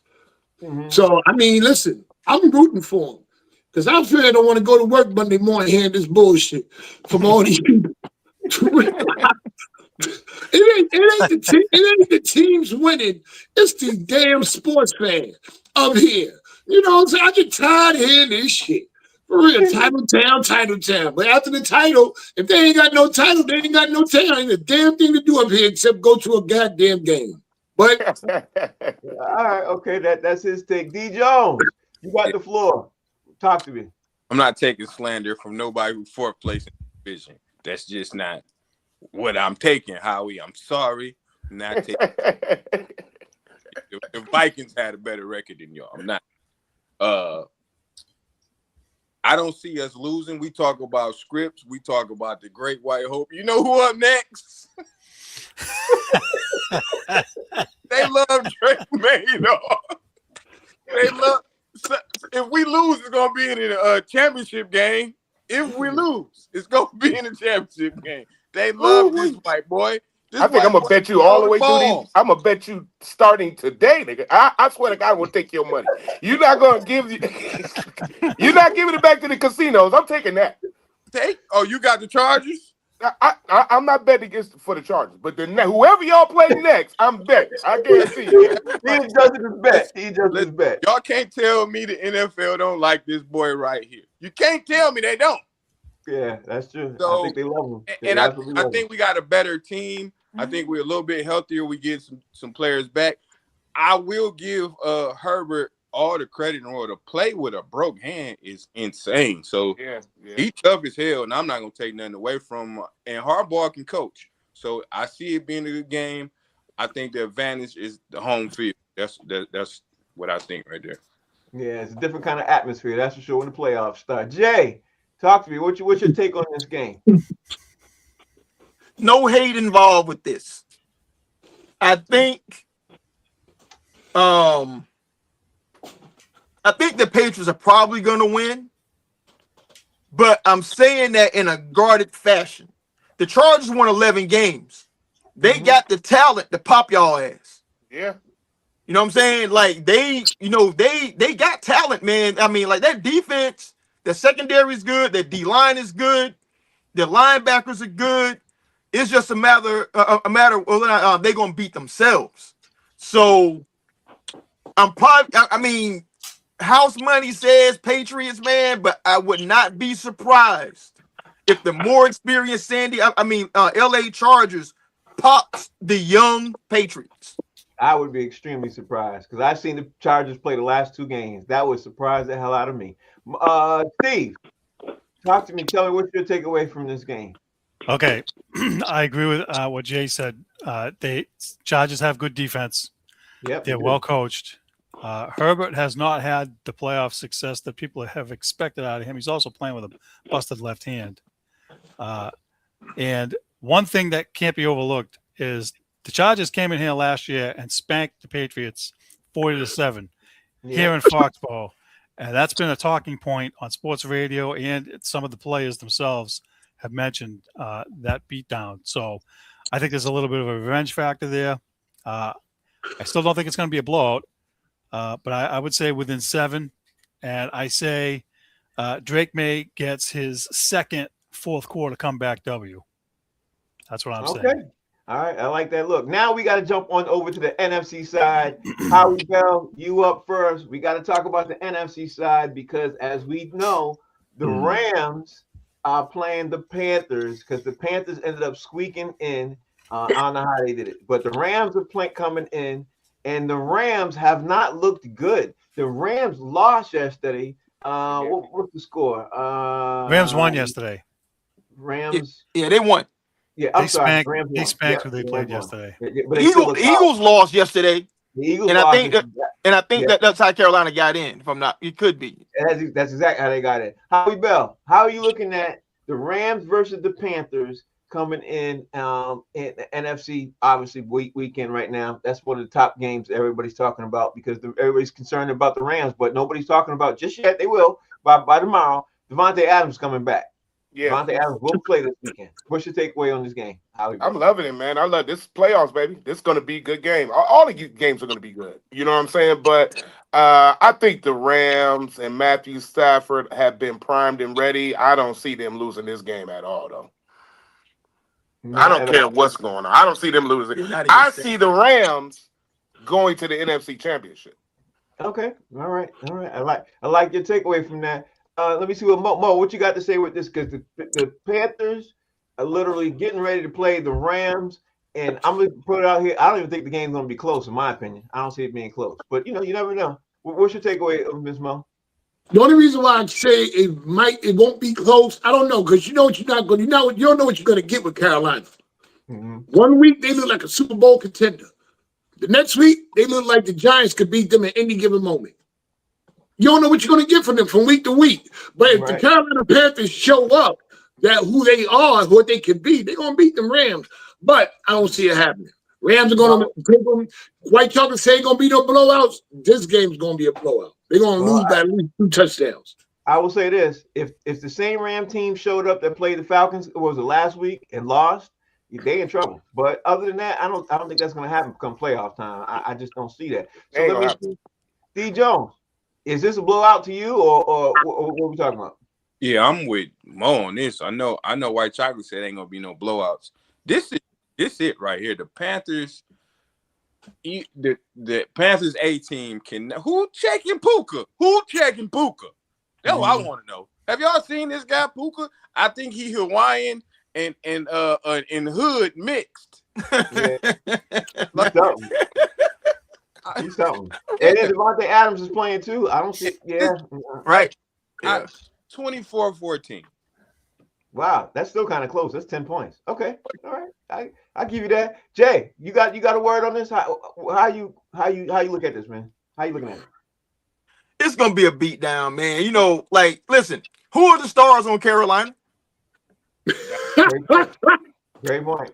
Speaker 3: Mm-hmm. So, I mean, listen, I'm rooting for them because I feel I don't want to go to work Monday morning hearing this bullshit from all these people. It ain't the teams winning. It's the damn sports fans up here. You know what I'm saying? I get tired of hearing this shit. For real, title town. But after the title, if they ain't got no title, they ain't got no town. Ain't a damn thing to do up here except go to a goddamn game. But
Speaker 2: all right, okay, that's his take. D. Jones, you got the floor. Talk to me.
Speaker 4: I'm not taking slander from nobody who's fourth place in the division. That's just not what I'm taking, Howie. I'm sorry. I'm not taking. The Vikings had a better record than y'all. I'm not. I don't see us losing. We talk about scripts. We talk about the Great White Hope. You know who up next? They love Drake Maydor. They love. If we lose, it's gonna be in a championship game. If we lose, it's gonna be in a championship game. They love this white boy.
Speaker 7: I think I'm gonna bet you all the way through these. I'm gonna bet you starting today, nigga. I swear to God, I will take your money. You're not gonna give you. You're not giving it back to the casinos. I'm taking that.
Speaker 4: Oh, you got the Chargers?
Speaker 7: I'm not betting against for the Chargers, but whoever y'all play next, I'm betting. I guarantee you.
Speaker 2: He adjusted his bet.
Speaker 4: Y'all can't tell me the NFL don't like this boy right here. You can't tell me they don't.
Speaker 2: Yeah, that's true.
Speaker 4: So,
Speaker 2: I think they love him.
Speaker 4: And I think we got a better team. I think we're a little bit healthier. We get some players back. I will give Herbert all the credit in order to play with a broke hand is insane. So he's tough as hell, and I'm not gonna take nothing away from him. And Harbaugh can coach. So I see it being a good game. I think the advantage is the home field. That's what I think right there.
Speaker 2: Yeah, it's a different kind of atmosphere, that's for sure, when the playoffs start. Jay, talk to me. What's your take on this game?
Speaker 5: No hate involved with this. I think the Patriots are probably going to win, but I'm saying that in a guarded fashion. The Chargers won 11 games. They got the talent to pop y'all ass.
Speaker 7: Yeah.
Speaker 5: You know what I'm saying? Like they got talent, man. I mean, like that defense, the secondary is good, the D-line is good, the linebackers are good. It's just a matter of they're gonna beat themselves. So house money says Patriots, man, but I would not be surprised if the more experienced LA Chargers pops the young Patriots.
Speaker 2: I would be extremely surprised because I've seen the Chargers play the last two games. That would surprise the hell out of me. Steve, talk to me. Tell me what's your takeaway from this game.
Speaker 6: Okay, I agree with what Jay said. Chargers have good defense.
Speaker 2: Yep,
Speaker 6: they're well coached. Herbert has not had the playoff success that people have expected out of him. He's also playing with a busted left hand. And one thing that can't be overlooked is the Chargers came in here last year and spanked the Patriots 40-7 here in Foxborough. And that's been a talking point on sports radio, and some of the players themselves have mentioned that beatdown. So I think there's a little bit of a revenge factor there. I still don't think it's going to be a blowout, but I would say within 7. And I say Drake May gets his second fourth quarter comeback W. That's what I'm saying.
Speaker 2: All right, I like that look. Now we got to jump on over to the NFC side. Howie Bell, you up first. We got to talk about the NFC side because, as we know, the Rams are playing the Panthers because the Panthers ended up squeaking in. I don't know how they did it, but the Rams are coming in, and the Rams have not looked good. The Rams lost yesterday. What's the score?
Speaker 6: Rams won yesterday.
Speaker 2: Rams.
Speaker 5: Yeah, they won.
Speaker 2: Yeah, I'm sorry.
Speaker 6: They spanked who they played yesterday.
Speaker 2: But
Speaker 5: Eagles lost yesterday.
Speaker 2: The Eagles
Speaker 5: and
Speaker 2: lost
Speaker 5: I think that's how Carolina got in. If I'm not, it could be.
Speaker 2: That's exactly how they got in. Howie Bell, how are you looking at the Rams versus the Panthers coming in the NFC? Obviously, weekend right now. That's one of the top games everybody's talking about because everybody's concerned about the Rams, but nobody's talking about just yet. They will by tomorrow. Devontae Adams coming back. Yeah, Devontae Adams will play this weekend. What's your takeaway on this game?
Speaker 7: I'm loving it, man. I love this playoffs, baby. This is going to be a good game. All the games are going to be good. You know what I'm saying? But I think the Rams and Matthew Stafford have been primed and ready. I don't see them losing this game at all, though. I don't care what's going on. I don't see them losing. I see the Rams going to the NFC Championship.
Speaker 2: Okay. All right. I like your takeaway from that. Let me see what Mo, what you got to say with this? Because the Panthers are literally getting ready to play the Rams, and I'm going to put it out here. I don't even think the game's going to be close, in my opinion. I don't see it being close. But, you never know. What's your takeaway, Ms. Mo?
Speaker 3: The only reason why I say it won't be close, I don't know, because you know what you're not going to, you don't know what you're going to get with Carolina. Mm-hmm. 1 week, they look like a Super Bowl contender. The next week, they look like the Giants could beat them at any given moment. You don't know what you're going to get from them from week to week. But if the Carolina Panthers show up that who they are, what they can be, they're going to beat them Rams. But I don't see it happening. Rams are going to take them. White Chocolate say ain't going to be no blowouts. This game's going to be a blowout. They're going to lose by at least 2 touchdowns.
Speaker 2: I will say this. If the same Ram team showed up that played the Falcons, was it last week, and lost, they in trouble. But other than that, I don't think that's going to happen come playoff time. I just don't see that. So let me see. D. Jones. Is this a blowout to you, or what are we talking about?
Speaker 4: Yeah, I'm with Mo on this. I know White Chocolate said ain't gonna be no blowouts. This is it right here. The Panthers, the Panthers A team can. Who checking Puka? That's what I want to know. Have y'all seen this guy Puka? I think he Hawaiian and hood mixed.
Speaker 2: Yeah. He's something. And then Devontae Adams is playing too. I don't see. Yeah.
Speaker 5: Right.
Speaker 4: 24-14.
Speaker 2: Wow, that's still kind of close. That's 10 points. Okay. All right. I give you that. Jay, you got a word on this? How you look at this, man? How you looking at it?
Speaker 5: It's gonna be a beatdown, man. Listen, who are the stars on Carolina?
Speaker 2: Great point.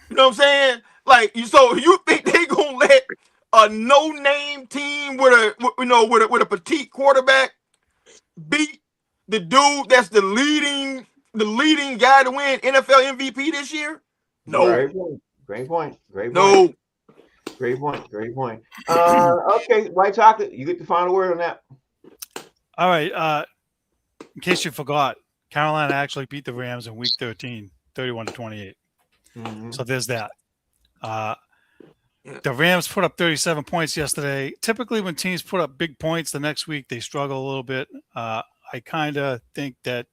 Speaker 5: You know what I'm saying? So you think they gonna let a no-name team with a petite quarterback beat the dude that's the leading guy to win NFL MVP this year? No.
Speaker 2: Great point.
Speaker 5: No.
Speaker 2: Great point. Okay, White Chocolate, you get the final word on that.
Speaker 6: All right. In case you forgot, Carolina actually beat the Rams in Week 13, 31-28. Mm-hmm. So there's that. The Rams put up 37 points yesterday. Typically, when teams put up big points, the next week they struggle a little bit. I kind of think that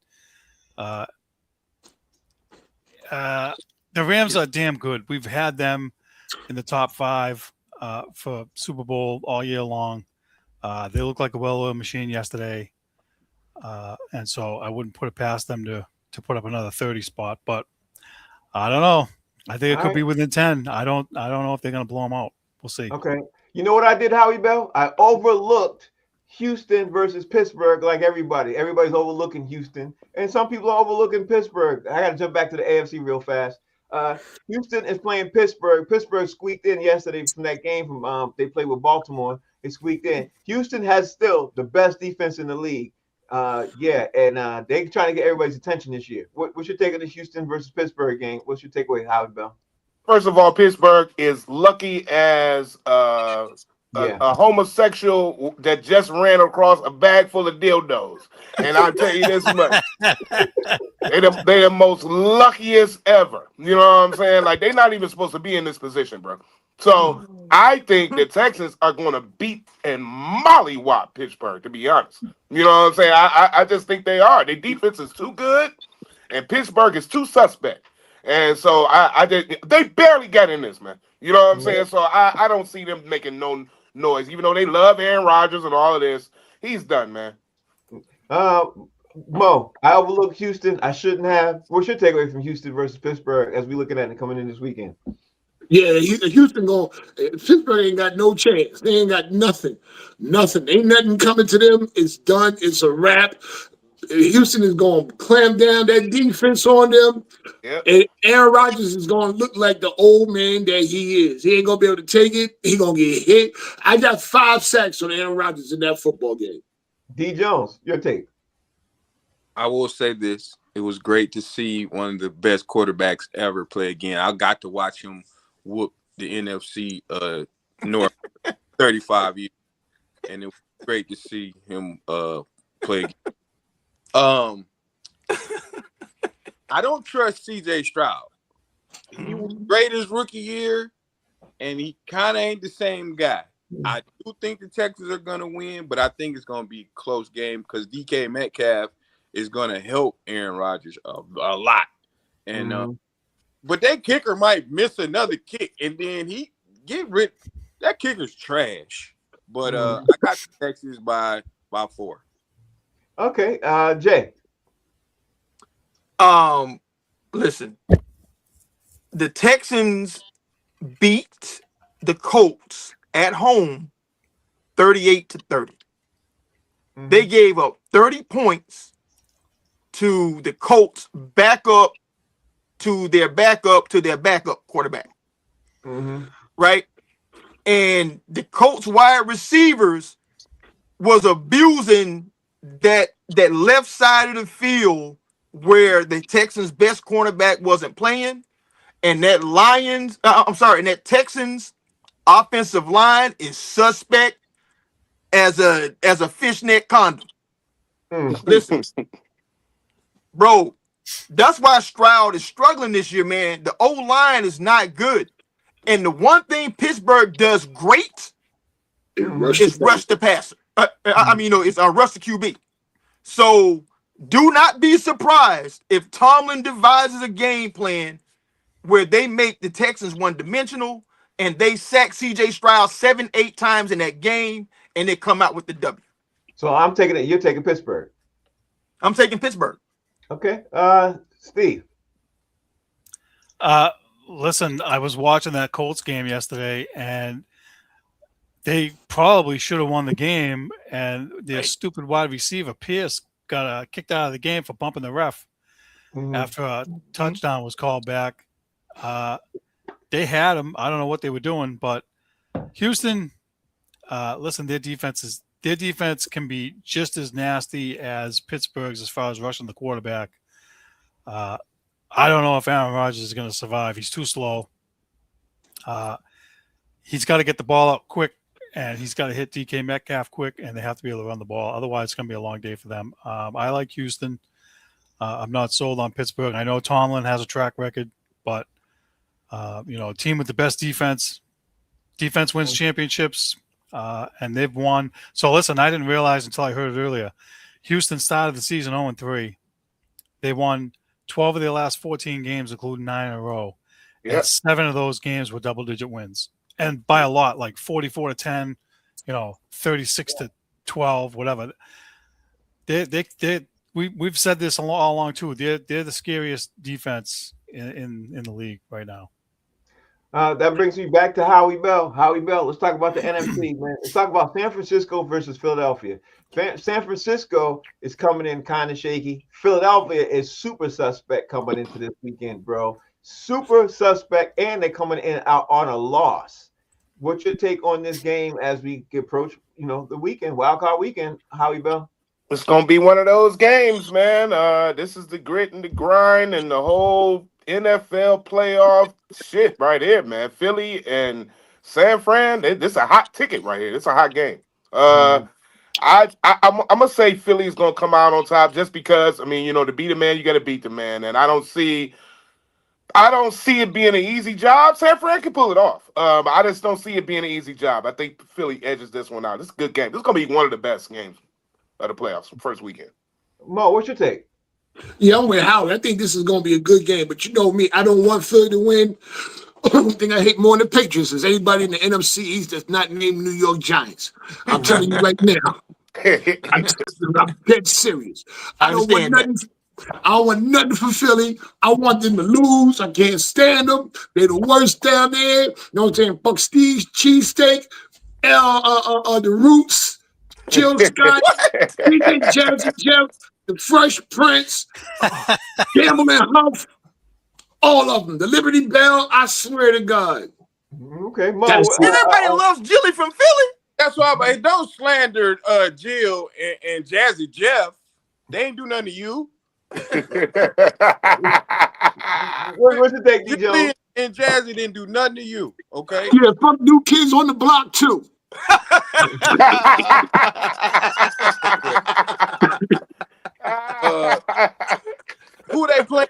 Speaker 6: the Rams are damn good. We've had them in the top 5 for Super Bowl all year long. They look like a well-oiled machine yesterday, and so I wouldn't put it past them to put up another 30 spot. But I don't know. I think it could be within 10. I don't know if they're going to blow them out. We'll see.
Speaker 2: Okay. You know what I did, Howie Bell? I overlooked Houston versus Pittsburgh, like everybody. Everybody's overlooking Houston, and some people are overlooking Pittsburgh. I got to jump back to the AFC real fast. Houston is playing Pittsburgh. Pittsburgh squeaked in yesterday from that game from they played with Baltimore. They squeaked in. Houston has still the best defense in the league. And they're trying to get everybody's attention this year. What's your take on the Houston versus Pittsburgh game? What's your takeaway, Howard Bell?
Speaker 7: First of all, Pittsburgh is lucky as a homosexual that just ran across a bag full of dildos. And I'll tell you this much. They're the most luckiest ever. You know what I'm saying? Like, they're not even supposed to be in this position, bro. So I think the Texans are going to beat and mollywop Pittsburgh, to be honest. You know what I'm saying? I just think they are. Their defense is too good, and Pittsburgh is too suspect. And so they barely got in this, man. You know what I'm saying? So I don't see them making no noise, even though they love Aaron Rodgers and all of this. He's done, man.
Speaker 2: Mo, I overlooked Houston. I shouldn't have. What's your takeaway from Houston versus Pittsburgh as we looking at it coming in this weekend?
Speaker 3: Yeah, Houston going. Pittsburgh ain't got no chance. They ain't got nothing. Nothing. Ain't nothing coming to them. It's done. It's a wrap. Houston is going to clamp down that defense on them.
Speaker 7: Yep.
Speaker 3: And Aaron Rodgers is going to look like the old man that he is. He ain't going to be able to take it. He going to get hit. I got 5 sacks on Aaron Rodgers in that football game.
Speaker 2: D. Jones, your take.
Speaker 4: I will say this. It was great to see one of the best quarterbacks ever play again. I got to watch him whoop the NFC North 35 years. And it was great to see him play again. I don't trust CJ Stroud. He was great his rookie year, and he kind of ain't the same guy. I do think the Texans are going to win, but I think it's going to be a close game because DK Metcalf is going to help Aaron Rodgers a lot. And but that kicker might miss another kick, and then he get rid. That kicker's trash. But I got the Texans by 4.
Speaker 2: Okay, Jay.
Speaker 5: Listen, the Texans beat the Colts at home 38-30. They gave up 30 points to the Colts backup quarterback. Right? And the Colts wide receivers was abusing that left side of the field where the Texans' best cornerback wasn't playing, and that Texans offensive line is suspect as a fishnet condom. Listen, bro, that's why Stroud is struggling this year, man. The O-line is not good. And the one thing Pittsburgh does great is rush the passer. It's rush the QB. So do not be surprised if Tomlin devises a game plan where they make the Texans one-dimensional and they sack CJ Stroud 7-8 times in that game and they come out with the W.
Speaker 2: So I'm taking it. You're taking Pittsburgh.
Speaker 5: I'm taking Pittsburgh.
Speaker 2: Okay. Steve.
Speaker 6: Listen, I was watching that Colts game yesterday, and they probably should have won the game, and their stupid wide receiver, Pierce, got kicked out of the game for bumping the ref after a touchdown was called back. They had him. I don't know what they were doing, but Houston, listen, their defense can be just as nasty as Pittsburgh's as far as rushing the quarterback. I don't know if Aaron Rodgers is going to survive. He's too slow. He's got to get the ball out quick, and he's got to hit DK Metcalf quick, and they have to be able to run the ball. Otherwise, it's going to be a long day for them. I like Houston. I'm not sold on Pittsburgh. I know Tomlin has a track record, but, a team with the best defense wins championships, and they've won. So, listen, I didn't realize until I heard it earlier. Houston started the season 0-3. They won 12 of their last 14 games, including 9 in a row. Yep. And 7 of those games were double-digit wins. And by a lot, like 44-10, 36-12, whatever. We've said this all along, too. They're the scariest defense in the league right now.
Speaker 2: That brings me back to Howie Bell. Howie Bell, let's talk about the NFC, man. Let's talk about San Francisco versus Philadelphia. San Francisco is coming in kind of shaky. Philadelphia is super suspect coming into this weekend, bro. Super suspect, and they're coming in out on a loss. What's your take on this game as we approach, the weekend, wild card weekend, Howie Bell?
Speaker 7: It's gonna be one of those games, man. This is the grit and the grind and the whole NFL playoff shit right here, man. Philly and San Fran, this is a hot ticket right here. It's a hot game. I'm gonna say Philly's gonna come out on top just because to beat a man, you gotta beat the man, and I don't see it being an easy job. San Fran can pull it off. I just don't see it being an easy job. I think Philly edges this one out. This is a good game. This is gonna be one of the best games of the playoffs, first weekend.
Speaker 2: Mo, what's your take?
Speaker 3: Yeah, I'm with Howard. I think this is going to be a good game, but you know me, I don't want Philly to win. The only thing I hate more than the Patriots is anybody in the NFC East that's not named New York Giants. I'm telling you right now. I'm dead serious. I don't want nothing from Philly. I want them to lose. I can't stand them. They're the worst down there. You know what I'm saying? Buck Steve's cheesesteak, the Roots, Jill Scott, DJ Jazzy Jeff, the Fresh Prince, Gamble and Huff, all of them. The Liberty Bell, I swear to God.
Speaker 2: Okay, Mo.
Speaker 5: Everybody loves Jilly from Philly.
Speaker 4: That's why, but don't slander Jill and Jazzy Jeff. They ain't do nothing to you.
Speaker 2: What's your take, DJ?
Speaker 4: Jilly and Jazzy didn't do nothing to you. Okay.
Speaker 3: Yeah, fuck New Kids on the Block too.
Speaker 4: Who they play?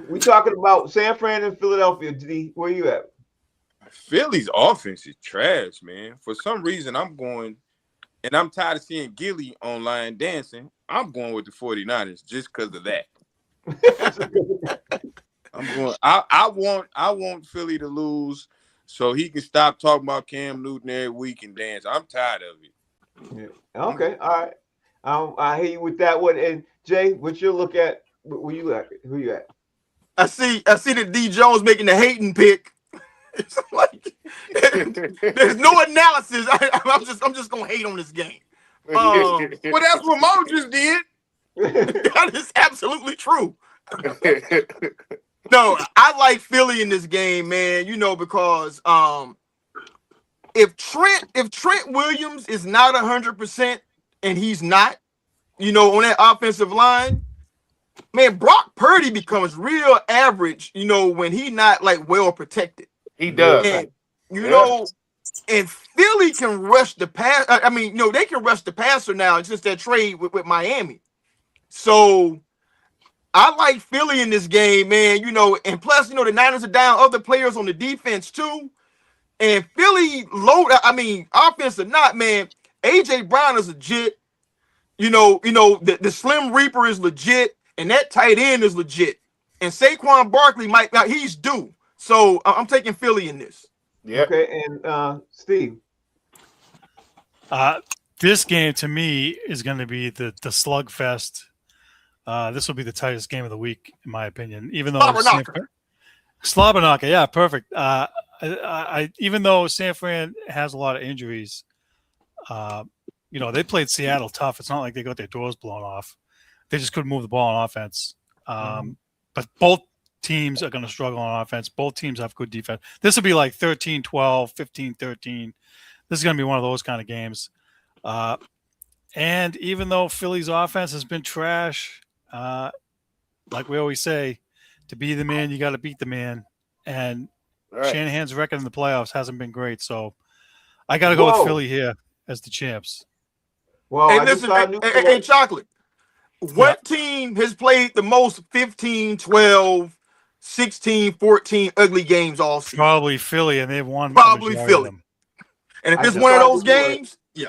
Speaker 2: We talking about San Fran and Philadelphia. D, where you at?
Speaker 4: Philly's offense is trash, man. For some reason, I'm going, and I'm tired of seeing Gilly online dancing. I'm going with the 49ers just because of that. I'm going. I want Philly to lose so he can stop talking about Cam Newton every week and dance. I'm tired of it.
Speaker 2: Yeah. Okay, all right. I hear you with that one. And Jay, what's your look at? Where you at? Who you at?
Speaker 5: I see that D Jones making the hating pick. It's like there's no analysis. I'm just gonna hate on this game.
Speaker 4: Well, that's what Mo just did.
Speaker 5: That is absolutely true. No, I like Philly in this game, man. Because if Trent Williams is not 100%, and he's not, on that offensive line, man, Brock Purdy becomes real average, when he's not like well protected.
Speaker 7: He does.
Speaker 5: And, and Philly can rush the pass. They can rush the passer now. It's just that trade with Miami. So I like Philly in this game, man. And plus, the Niners are down other players on the defense too. And Philly offense or not, man, AJ Brown is legit. The Slim Reaper is legit, and that tight end is legit. And Saquon Barkley he's due. So I'm taking Philly in this.
Speaker 2: Yeah. Okay, and Steve.
Speaker 6: This game to me is going to be the slugfest. This will be the tightest game of the week, in my opinion. Even though Slobberknocker, yeah, perfect. Even though San Fran has a lot of injuries, they played Seattle tough. It's not like they got their doors blown off. They just couldn't move the ball on offense. But both teams are going to struggle on offense. Both teams have good defense. This will be like 13-12, 15-13. This is going to be one of those kind of games. And even though Philly's offense has been trash, like we always say, to be the man, you got to beat the man. And Shanahan's record in the playoffs hasn't been great. So I got to go with Philly here as the champs.
Speaker 2: Well,
Speaker 5: hey, listen, hey, Chocolate. What team has played the most 15, 12, 16, 14 ugly games all season?
Speaker 6: Probably Philly, and they've won.
Speaker 5: Probably Philly. And if it's one of those games,
Speaker 2: I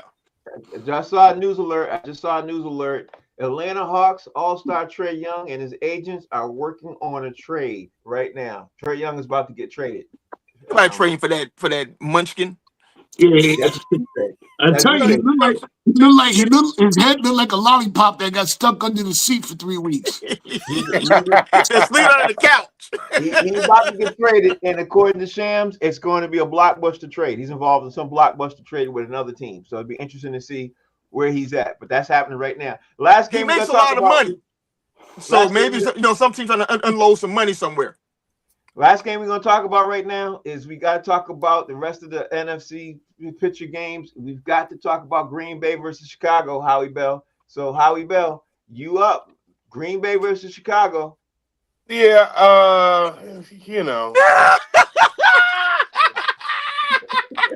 Speaker 2: just saw a news alert. Atlanta Hawks All-Star Trae Young and his agents are working on a trade right now. Trae Young is about to get traded.
Speaker 5: Probably trading for that munchkin.
Speaker 3: Yeah, I tell you, his head looked like a lollipop that got stuck under the seat for 3 weeks.
Speaker 5: Just leave it on the couch.
Speaker 2: He's about to get traded, and according to Shams, it's going to be a blockbuster trade. He's involved in some blockbuster trade with another team, so it'd be interesting to see where he's at. But that's happening right now. Last game
Speaker 5: he makes a lot of money, so maybe some teams trying to unload some money somewhere.
Speaker 2: Last game we're going to talk about right now is we got to talk about the rest of the NFC picture games. We've got to talk about Green Bay versus Chicago, Howie Bell. So, Howie Bell, you up. Green Bay versus Chicago.
Speaker 7: Yeah, you know.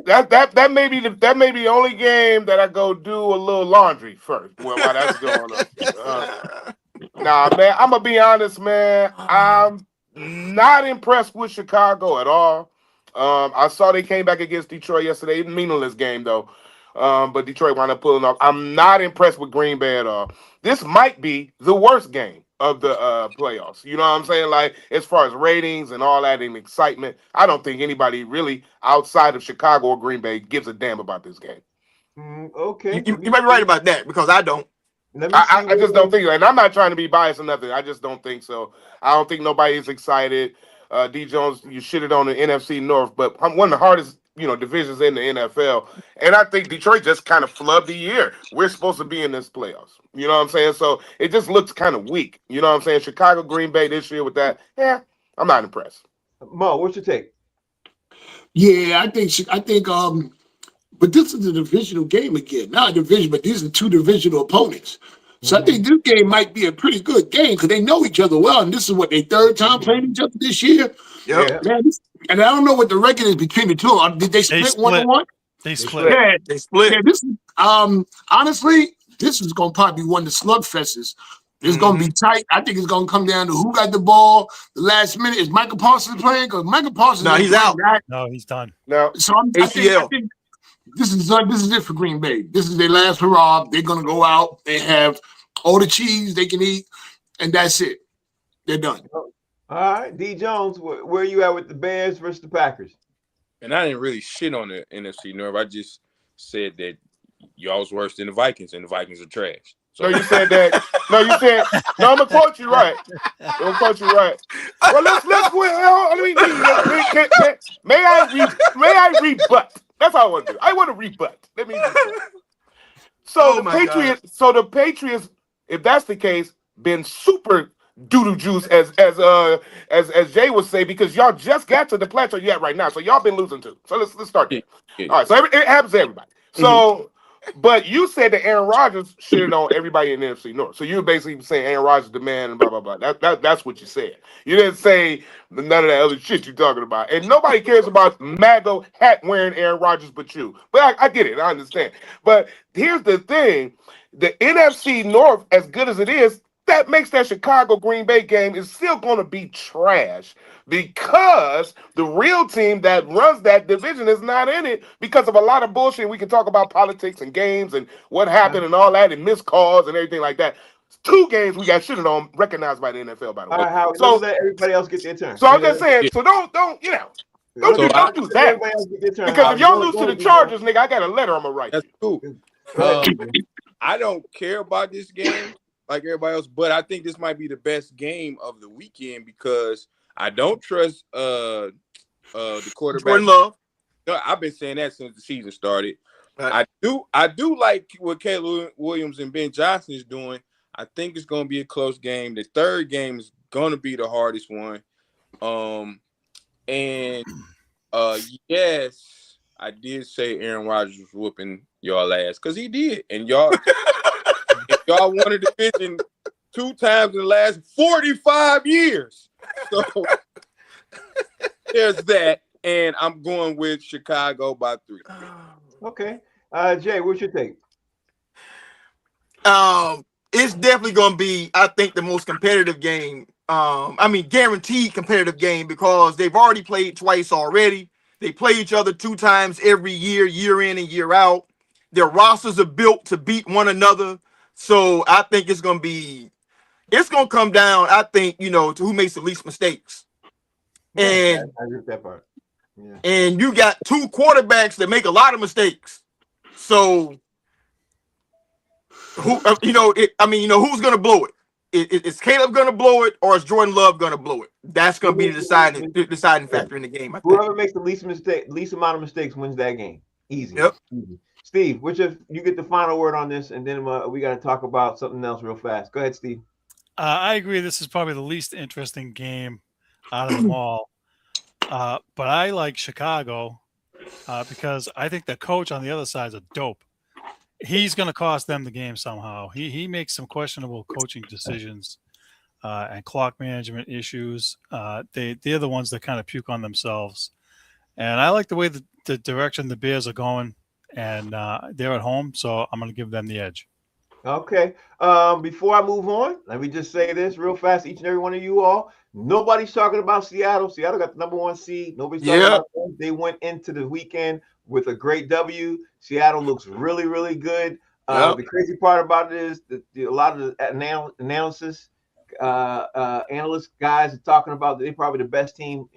Speaker 7: that may be the only game that I go do a little laundry first while that's going on. Nah, man, I'm gonna be honest, man. I'm not impressed with Chicago at all. I saw they came back against Detroit yesterday. Meaningless game though. But Detroit wound up pulling off. I'm not impressed with Green Bay at all. This might be the worst game of the playoffs. You know what I'm saying? Like, as far as ratings and all that and excitement, I don't think anybody really outside of Chicago or Green Bay gives a damn about this game.
Speaker 2: Okay.
Speaker 5: You might be right about that because I don't.
Speaker 7: I just don't think, and I'm not trying to be biased or nothing. I just don't think so. I don't think nobody is excited. D. Jones, you shitted on the NFC North, but one of the hardest, divisions in the NFL. And I think Detroit just kind of flubbed the year. We're supposed to be in this playoffs. You know what I'm saying? So it just looks kind of weak. You know what I'm saying? Chicago, Green Bay this year with that. Yeah, I'm not impressed.
Speaker 2: Mo, what's your take?
Speaker 3: Yeah, I think but this is a divisional game again. Not a division, but these are two divisional opponents. So I think this game might be a pretty good game because they know each other well, and this is what their third time playing each other this year.
Speaker 5: Yep.
Speaker 3: Man, and I don't know what the record is between the two. Did they split 1-1?
Speaker 6: They split.
Speaker 3: Yeah,
Speaker 5: they split.
Speaker 3: Yeah, this honestly, this is gonna probably be one of the slugfests. It's gonna be tight. I think it's gonna come down to who got the ball the last minute. Is Michael Parsons playing? Because Michael Parsons,
Speaker 5: no, he's out.
Speaker 6: No, he's done.
Speaker 7: No,
Speaker 3: so I think this is it for Green Bay. This is their last hurrah. They're gonna go out. They have all the cheese they can eat, and that's it. They're done.
Speaker 2: All right, D. Jones, where are you at with the Bears versus the Packers?
Speaker 4: And I didn't really shit on the NFC North. I just said that y'all's worse than the Vikings, and the Vikings are trash. So.
Speaker 7: No, you said that. No, you said. No, I'm gonna quote you right. I'm gonna quote you right. Well, let's. May I rebut? That's all I want to do. I want to rebut. Let me rebut. So the Patriots, if that's the case, been super doo-doo juice as Jay would say, because y'all just got to the plateau you're at right now. So y'all been losing too. So let's start there.
Speaker 4: Yeah.
Speaker 7: All right. So it happens to everybody. So, but you said that Aaron Rodgers shitted on everybody in the NFC North. So you're basically saying Aaron Rodgers the man and blah blah blah. That's what you said. You didn't say none of that other shit you're talking about. And nobody cares about MAGA hat wearing Aaron Rodgers but you. But I get it. I understand. But here's the thing: the NFC North, as good as it is, that makes that Chicago Green Bay game is still going to be trash because the real team that runs that division is not in it because of a lot of bullshit. We can talk about politics and games and what happened and all that and missed calls and everything like that. 2 games we got shitted on, recognized by the NFL, by the way.
Speaker 2: So let everybody else get their turn.
Speaker 7: So I'm just saying, so don't do that. Because if y'all lose to the Chargers, nigga, I got a letter I'm gonna write.
Speaker 4: That's cool. I don't care about this game like everybody else, but I think this might be the best game of the weekend because I don't trust the quarterback.
Speaker 5: Jordan Love.
Speaker 4: No, I've been saying that since the season started. Right. I do like what Caleb Williams and Ben Johnson is doing. I think it's going to be a close game. The third game is going to be the hardest one. Yes, I did say Aaron Rodgers was whooping y'all ass because he did, and y'all. Y'all won a division 2 times in the last 45 years. So there's that. And I'm going with Chicago by 3.
Speaker 2: Okay. Jay, what's your take?
Speaker 5: It's definitely going to be, I think, the most competitive game. Guaranteed competitive game because they've already played twice already. They play each other 2 times every year, year in and year out. Their rosters are built to beat one another. So I think it's going to come down, I think, to who makes the least mistakes. And
Speaker 2: I agree with that part. Yeah.
Speaker 5: And you got 2 quarterbacks that make a lot of mistakes. So who's going to blow it? is Caleb going to blow it or is Jordan Love going to blow it? That's going to be the deciding factor in the game. I think.
Speaker 2: Whoever makes the least amount of mistakes wins that game. Easy.
Speaker 5: Yep.
Speaker 2: Easy. Steve, you get the final word on this, and then we got to talk about something else real fast. Go ahead, Steve.
Speaker 6: I agree. This is probably the least interesting game out of them all. But I like Chicago because I think the coach on the other side is a dope. He's going to cost them the game somehow. He makes some questionable coaching decisions and clock management issues. They're the ones that kind of puke on themselves. And I like the way the direction the Bears are going, and they're at home, so I'm going to give them the edge.
Speaker 2: Okay. Before I move on, let me just say this real fast. Each and every one of you all, nobody's talking about Seattle. Seattle got the number 1 seed. Nobody's talking about them. They went into the weekend with a great W. Seattle looks really, really good. The crazy part about it is that a lot of the analysis, analyst guys are talking about that they're probably the best team,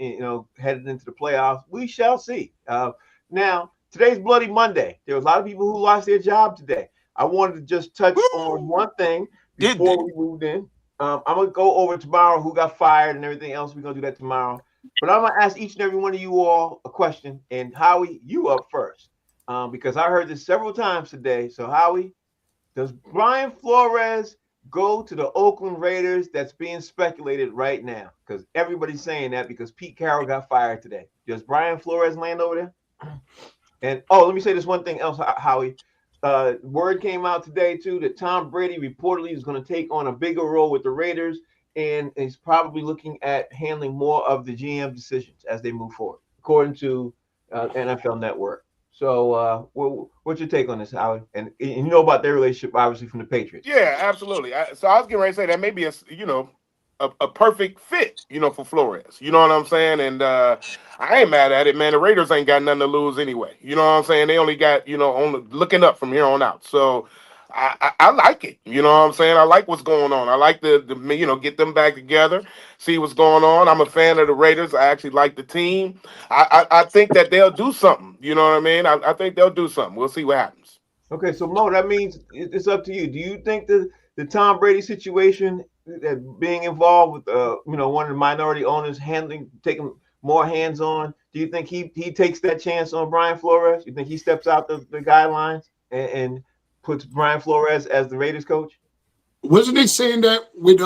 Speaker 2: headed into the playoffs. We shall see. Now, today's Bloody Monday. There was a lot of people who lost their job today. I wanted to just touch on one thing before we moved in. I'm going to go over tomorrow who got fired and everything else. We're going to do that tomorrow. But I'm going to ask each and every one of you all a question. And Howie, you up first because I heard this several times today. So, Howie, does Brian Flores go to the Oakland Raiders? That's being speculated right now because everybody's saying that because Pete Carroll got fired today. Does Brian Flores land over there? And, let me say this one thing else, Howie. Word came out today, too, that Tom Brady reportedly is going to take on a bigger role with the Raiders and is probably looking at handling more of the GM decisions as they move forward, according to NFL Network. So what's your take on this, Howie? And you know about their relationship, obviously, from the Patriots.
Speaker 7: Yeah, absolutely. So I was getting ready to say that may be a perfect fit, for Flores. You know what I'm saying? And I ain't mad at it, man. The Raiders ain't got nothing to lose anyway. You know what I'm saying? They only got, only looking up from here on out. So I like it. You know what I'm saying? I like what's going on. I like the get them back together, see what's going on. I'm a fan of the Raiders. I actually like the team. I think that they'll do something. You know what I mean? I think they'll do something. We'll see what happens.
Speaker 2: Okay, so Mo, that means it's up to you. Do you think the Tom Brady situation, being involved with one of the minority owners taking more hands on, do you think he takes that chance on Brian Flores? You think he steps out the guidelines and puts Brian Flores as the Raiders coach?
Speaker 3: Wasn't they saying that with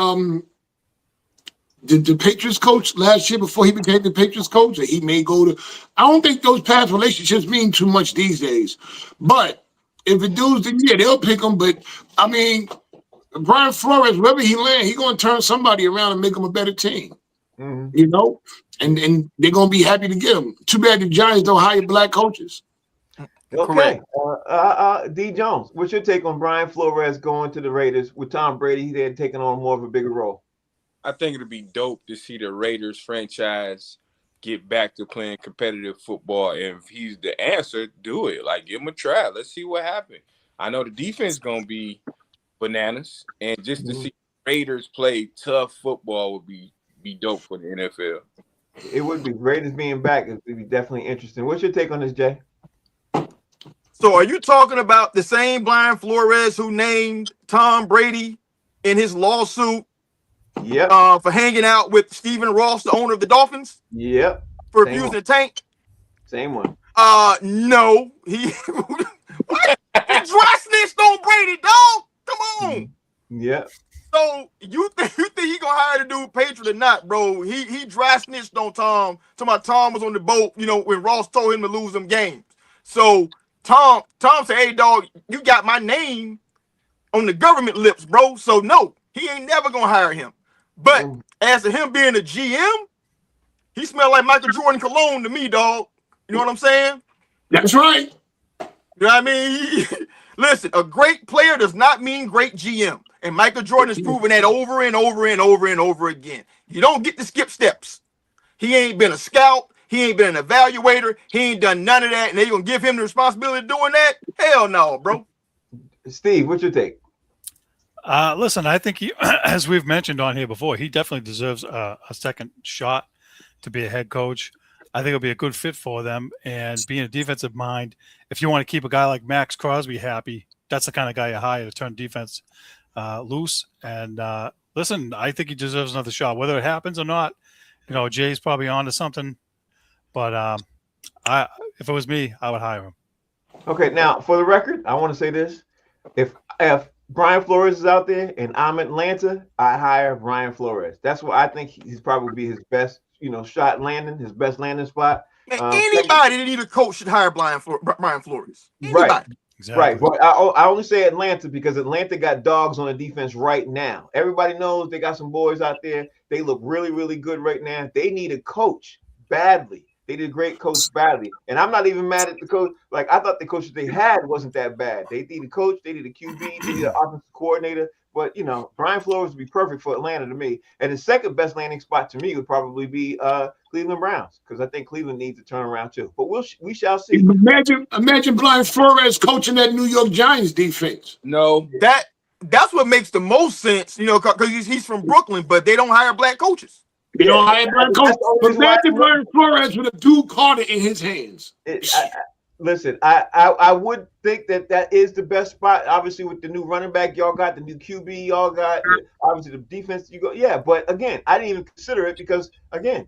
Speaker 3: the Patriots coach last year before he became the Patriots coach that he may go to? I don't think those past relationships mean too much these days. But if it does, then yeah, they'll pick him. But I mean, Brian Flores, wherever he lands, he's going to turn somebody around and make him a better team. Mm-hmm. And they're going to be happy to get him. Too bad the Giants don't hire black coaches.
Speaker 2: Okay. D. Jones, what's your take on Brian Flores going to the Raiders with Tom Brady? They're taking on more of a bigger role.
Speaker 4: I think it'll be dope to see the Raiders franchise get back to playing competitive football. And if he's the answer, do it. Like, give him a try. Let's see what happens. I know the defense is going to be bananas, and just to see Raiders play tough football would be dope for the NFL.
Speaker 2: It would be. Raiders being back would be definitely interesting. What's your take on this, Jay?
Speaker 5: So are you talking about the same Brian Flores who named Tom Brady in his lawsuit for hanging out with Stephen Ross, the owner of the Dolphins?
Speaker 2: Yep.
Speaker 5: For abusing the tank?
Speaker 2: Same one.
Speaker 5: No. He what? He dry snitched on Brady, dog. Come on.
Speaker 2: Yeah.
Speaker 5: So you think he gonna hire the dude Patriot or not, bro? He dry snitched on Tom. Tom was on the boat, when Ross told him to lose them games. So Tom said, "Hey, dog, you got my name on the government lips, bro. So no, he ain't never gonna hire him. But as to him being a GM, he smelled like Michael Jordan cologne to me, dog. You know what I'm saying?
Speaker 3: That's right.
Speaker 5: You know what I mean? Listen, a great player does not mean great GM. And Michael Jordan has proven that over and over and over and over again. You don't get to skip steps. He ain't been a scout. He ain't been an evaluator. He ain't done none of that. And they going to give him the responsibility of doing that? Hell no, bro.
Speaker 2: Steve, what's your take?
Speaker 6: Listen, I think he, as we've mentioned on here before, he definitely deserves a second shot to be a head coach. I think it'll be a good fit for them. And being a defensive mind, if you want to keep a guy like Max Crosby happy, that's the kind of guy you hire to turn defense loose. And listen, I think he deserves another shot. Whether it happens or not, Jay's probably onto something. But if it was me, I would hire him.
Speaker 2: Okay, now for the record, I want to say this: if Brian Flores is out there and I'm in Atlanta, I hire Brian Flores. That's what I think he's probably his best, shot landing, his best landing spot.
Speaker 5: Man, anybody that need a coach should hire Brian Flores. Anybody.
Speaker 2: Right.
Speaker 6: Exactly.
Speaker 2: Right, but I only say Atlanta because Atlanta got dogs on the defense right now. Everybody knows they got some boys out there. They look really, really good right now. They need a coach badly. They did a great coach badly. And I'm not even mad at the coach. Like, I thought the coach that they had wasn't that bad. They need a coach. They need a QB. They need an offensive coordinator. But, Brian Flores would be perfect for Atlanta to me. And the second best landing spot to me would probably be Cleveland Browns, because I think Cleveland needs to turn around too. But we shall see.
Speaker 3: Imagine Brian Flores coaching that New York Giants defense.
Speaker 4: No,
Speaker 5: that's what makes the most sense, because he's from Brooklyn, but they don't hire black coaches.
Speaker 3: You don't hire black coaches. But imagine Brian Flores with a Duke Carter in his hands.
Speaker 2: Listen, I would think that is the best spot. Obviously, with the new running back y'all got, the new QB y'all got, obviously the defense you go. Yeah, but again, I didn't even consider it because again,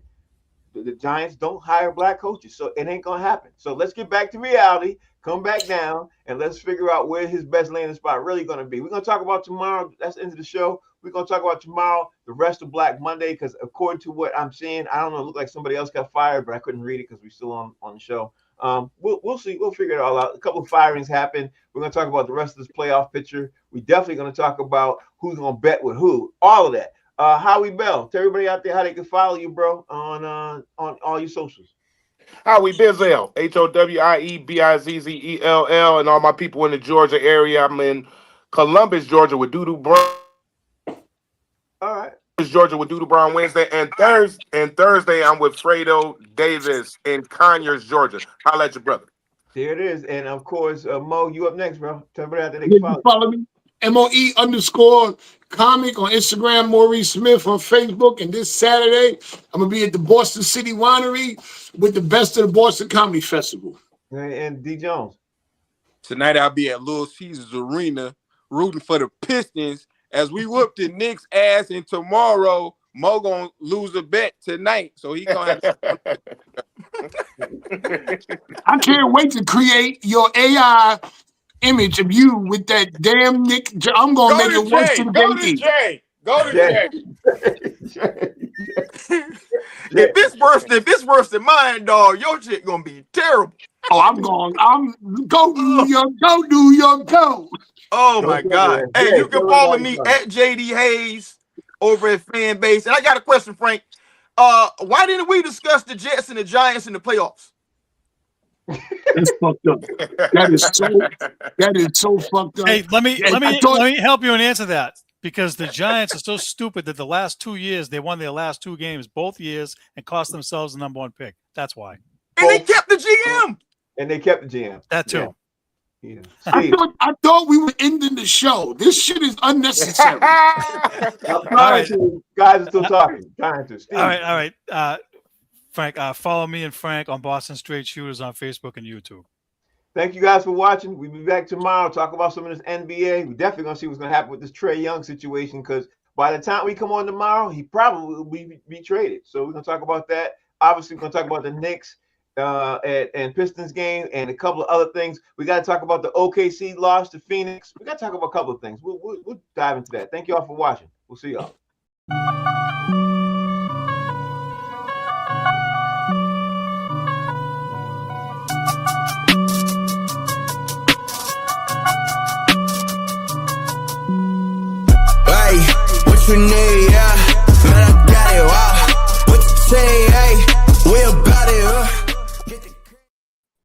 Speaker 2: the Giants don't hire black coaches, so it ain't gonna happen. So let's get back to reality. Come back down and let's figure out where his best landing spot really gonna be. We're gonna talk about tomorrow. That's the end of the show. We're gonna talk about tomorrow, the rest of Black Monday, because according to what I'm seeing, I don't know, it looked like somebody else got fired, but I couldn't read it because we're still on the show. We'll see. We'll figure it all out. A couple of firings happened. We're going to talk about the rest of this playoff picture. We're definitely going to talk about who's going to bet with who. All of that. Howie Bell, tell everybody out there how they can follow you, bro, on all your socials.
Speaker 7: Howie Bizzell, HOWIEBIZZELL, and all my people in the Georgia area. I'm in Columbus, Georgia, with Doodoo Brown.
Speaker 2: All right.
Speaker 7: Georgia with Doodoo Brown Wednesday, and Thursday I'm with Fredo Davis in Conyers, Georgia. Holla at your brother.
Speaker 2: There it is. And of course, Mo, you up next, bro. Tell everybody out there they can
Speaker 3: follow me. MOE_comic on Instagram, Maurice Smith on Facebook. And this Saturday, I'm going to be at the Boston City Winery with the Best of the Boston Comedy Festival.
Speaker 2: And D. Jones.
Speaker 4: Tonight I'll be at Little Caesars Arena rooting for the Pistons as we whoop the Knicks' ass. And tomorrow, Mo gonna lose a bet tonight. So he gonna have
Speaker 3: I can't wait to create your AI image of you with that damn Nick. I'm gonna make it worse than
Speaker 7: Jay. Go to Jay.
Speaker 5: If it's worse than mine, dog, your shit gonna be terrible.
Speaker 3: Oh, go New York, go.
Speaker 5: Oh my God. Hey, you can follow me at JD Hayes over at Fanbase. And I got a question, Frank. Why didn't we discuss the Jets and the Giants in the playoffs?
Speaker 3: That's fucked up. That is so fucked up.
Speaker 6: Hey, let me help you and answer that. Because the Giants are so stupid that the last 2 years they won their last 2 games both years and cost themselves the #1 pick. That's why.
Speaker 5: And they kept the GM.
Speaker 6: That too.
Speaker 2: Yeah.
Speaker 3: I thought we were ending the show. This shit is unnecessary.
Speaker 2: Guys are still talking.
Speaker 6: All right. Frank, follow me and Frank on Boston Straight Shooters on Facebook and YouTube.
Speaker 2: Thank you guys for watching. We'll be back tomorrow. Talk about some of this NBA. We're definitely going to see what's going to happen with this Trae Young situation, because by the time we come on tomorrow, he probably will be traded. So we're going to talk about that. Obviously, we're going to talk about the Knicks and Pistons game and a couple of other things. We got to talk about the OKC loss to Phoenix. We got to talk about a couple of things. We'll dive into that. Thank you all for watching. We'll see y'all.
Speaker 1: Hey, what you need, yeah.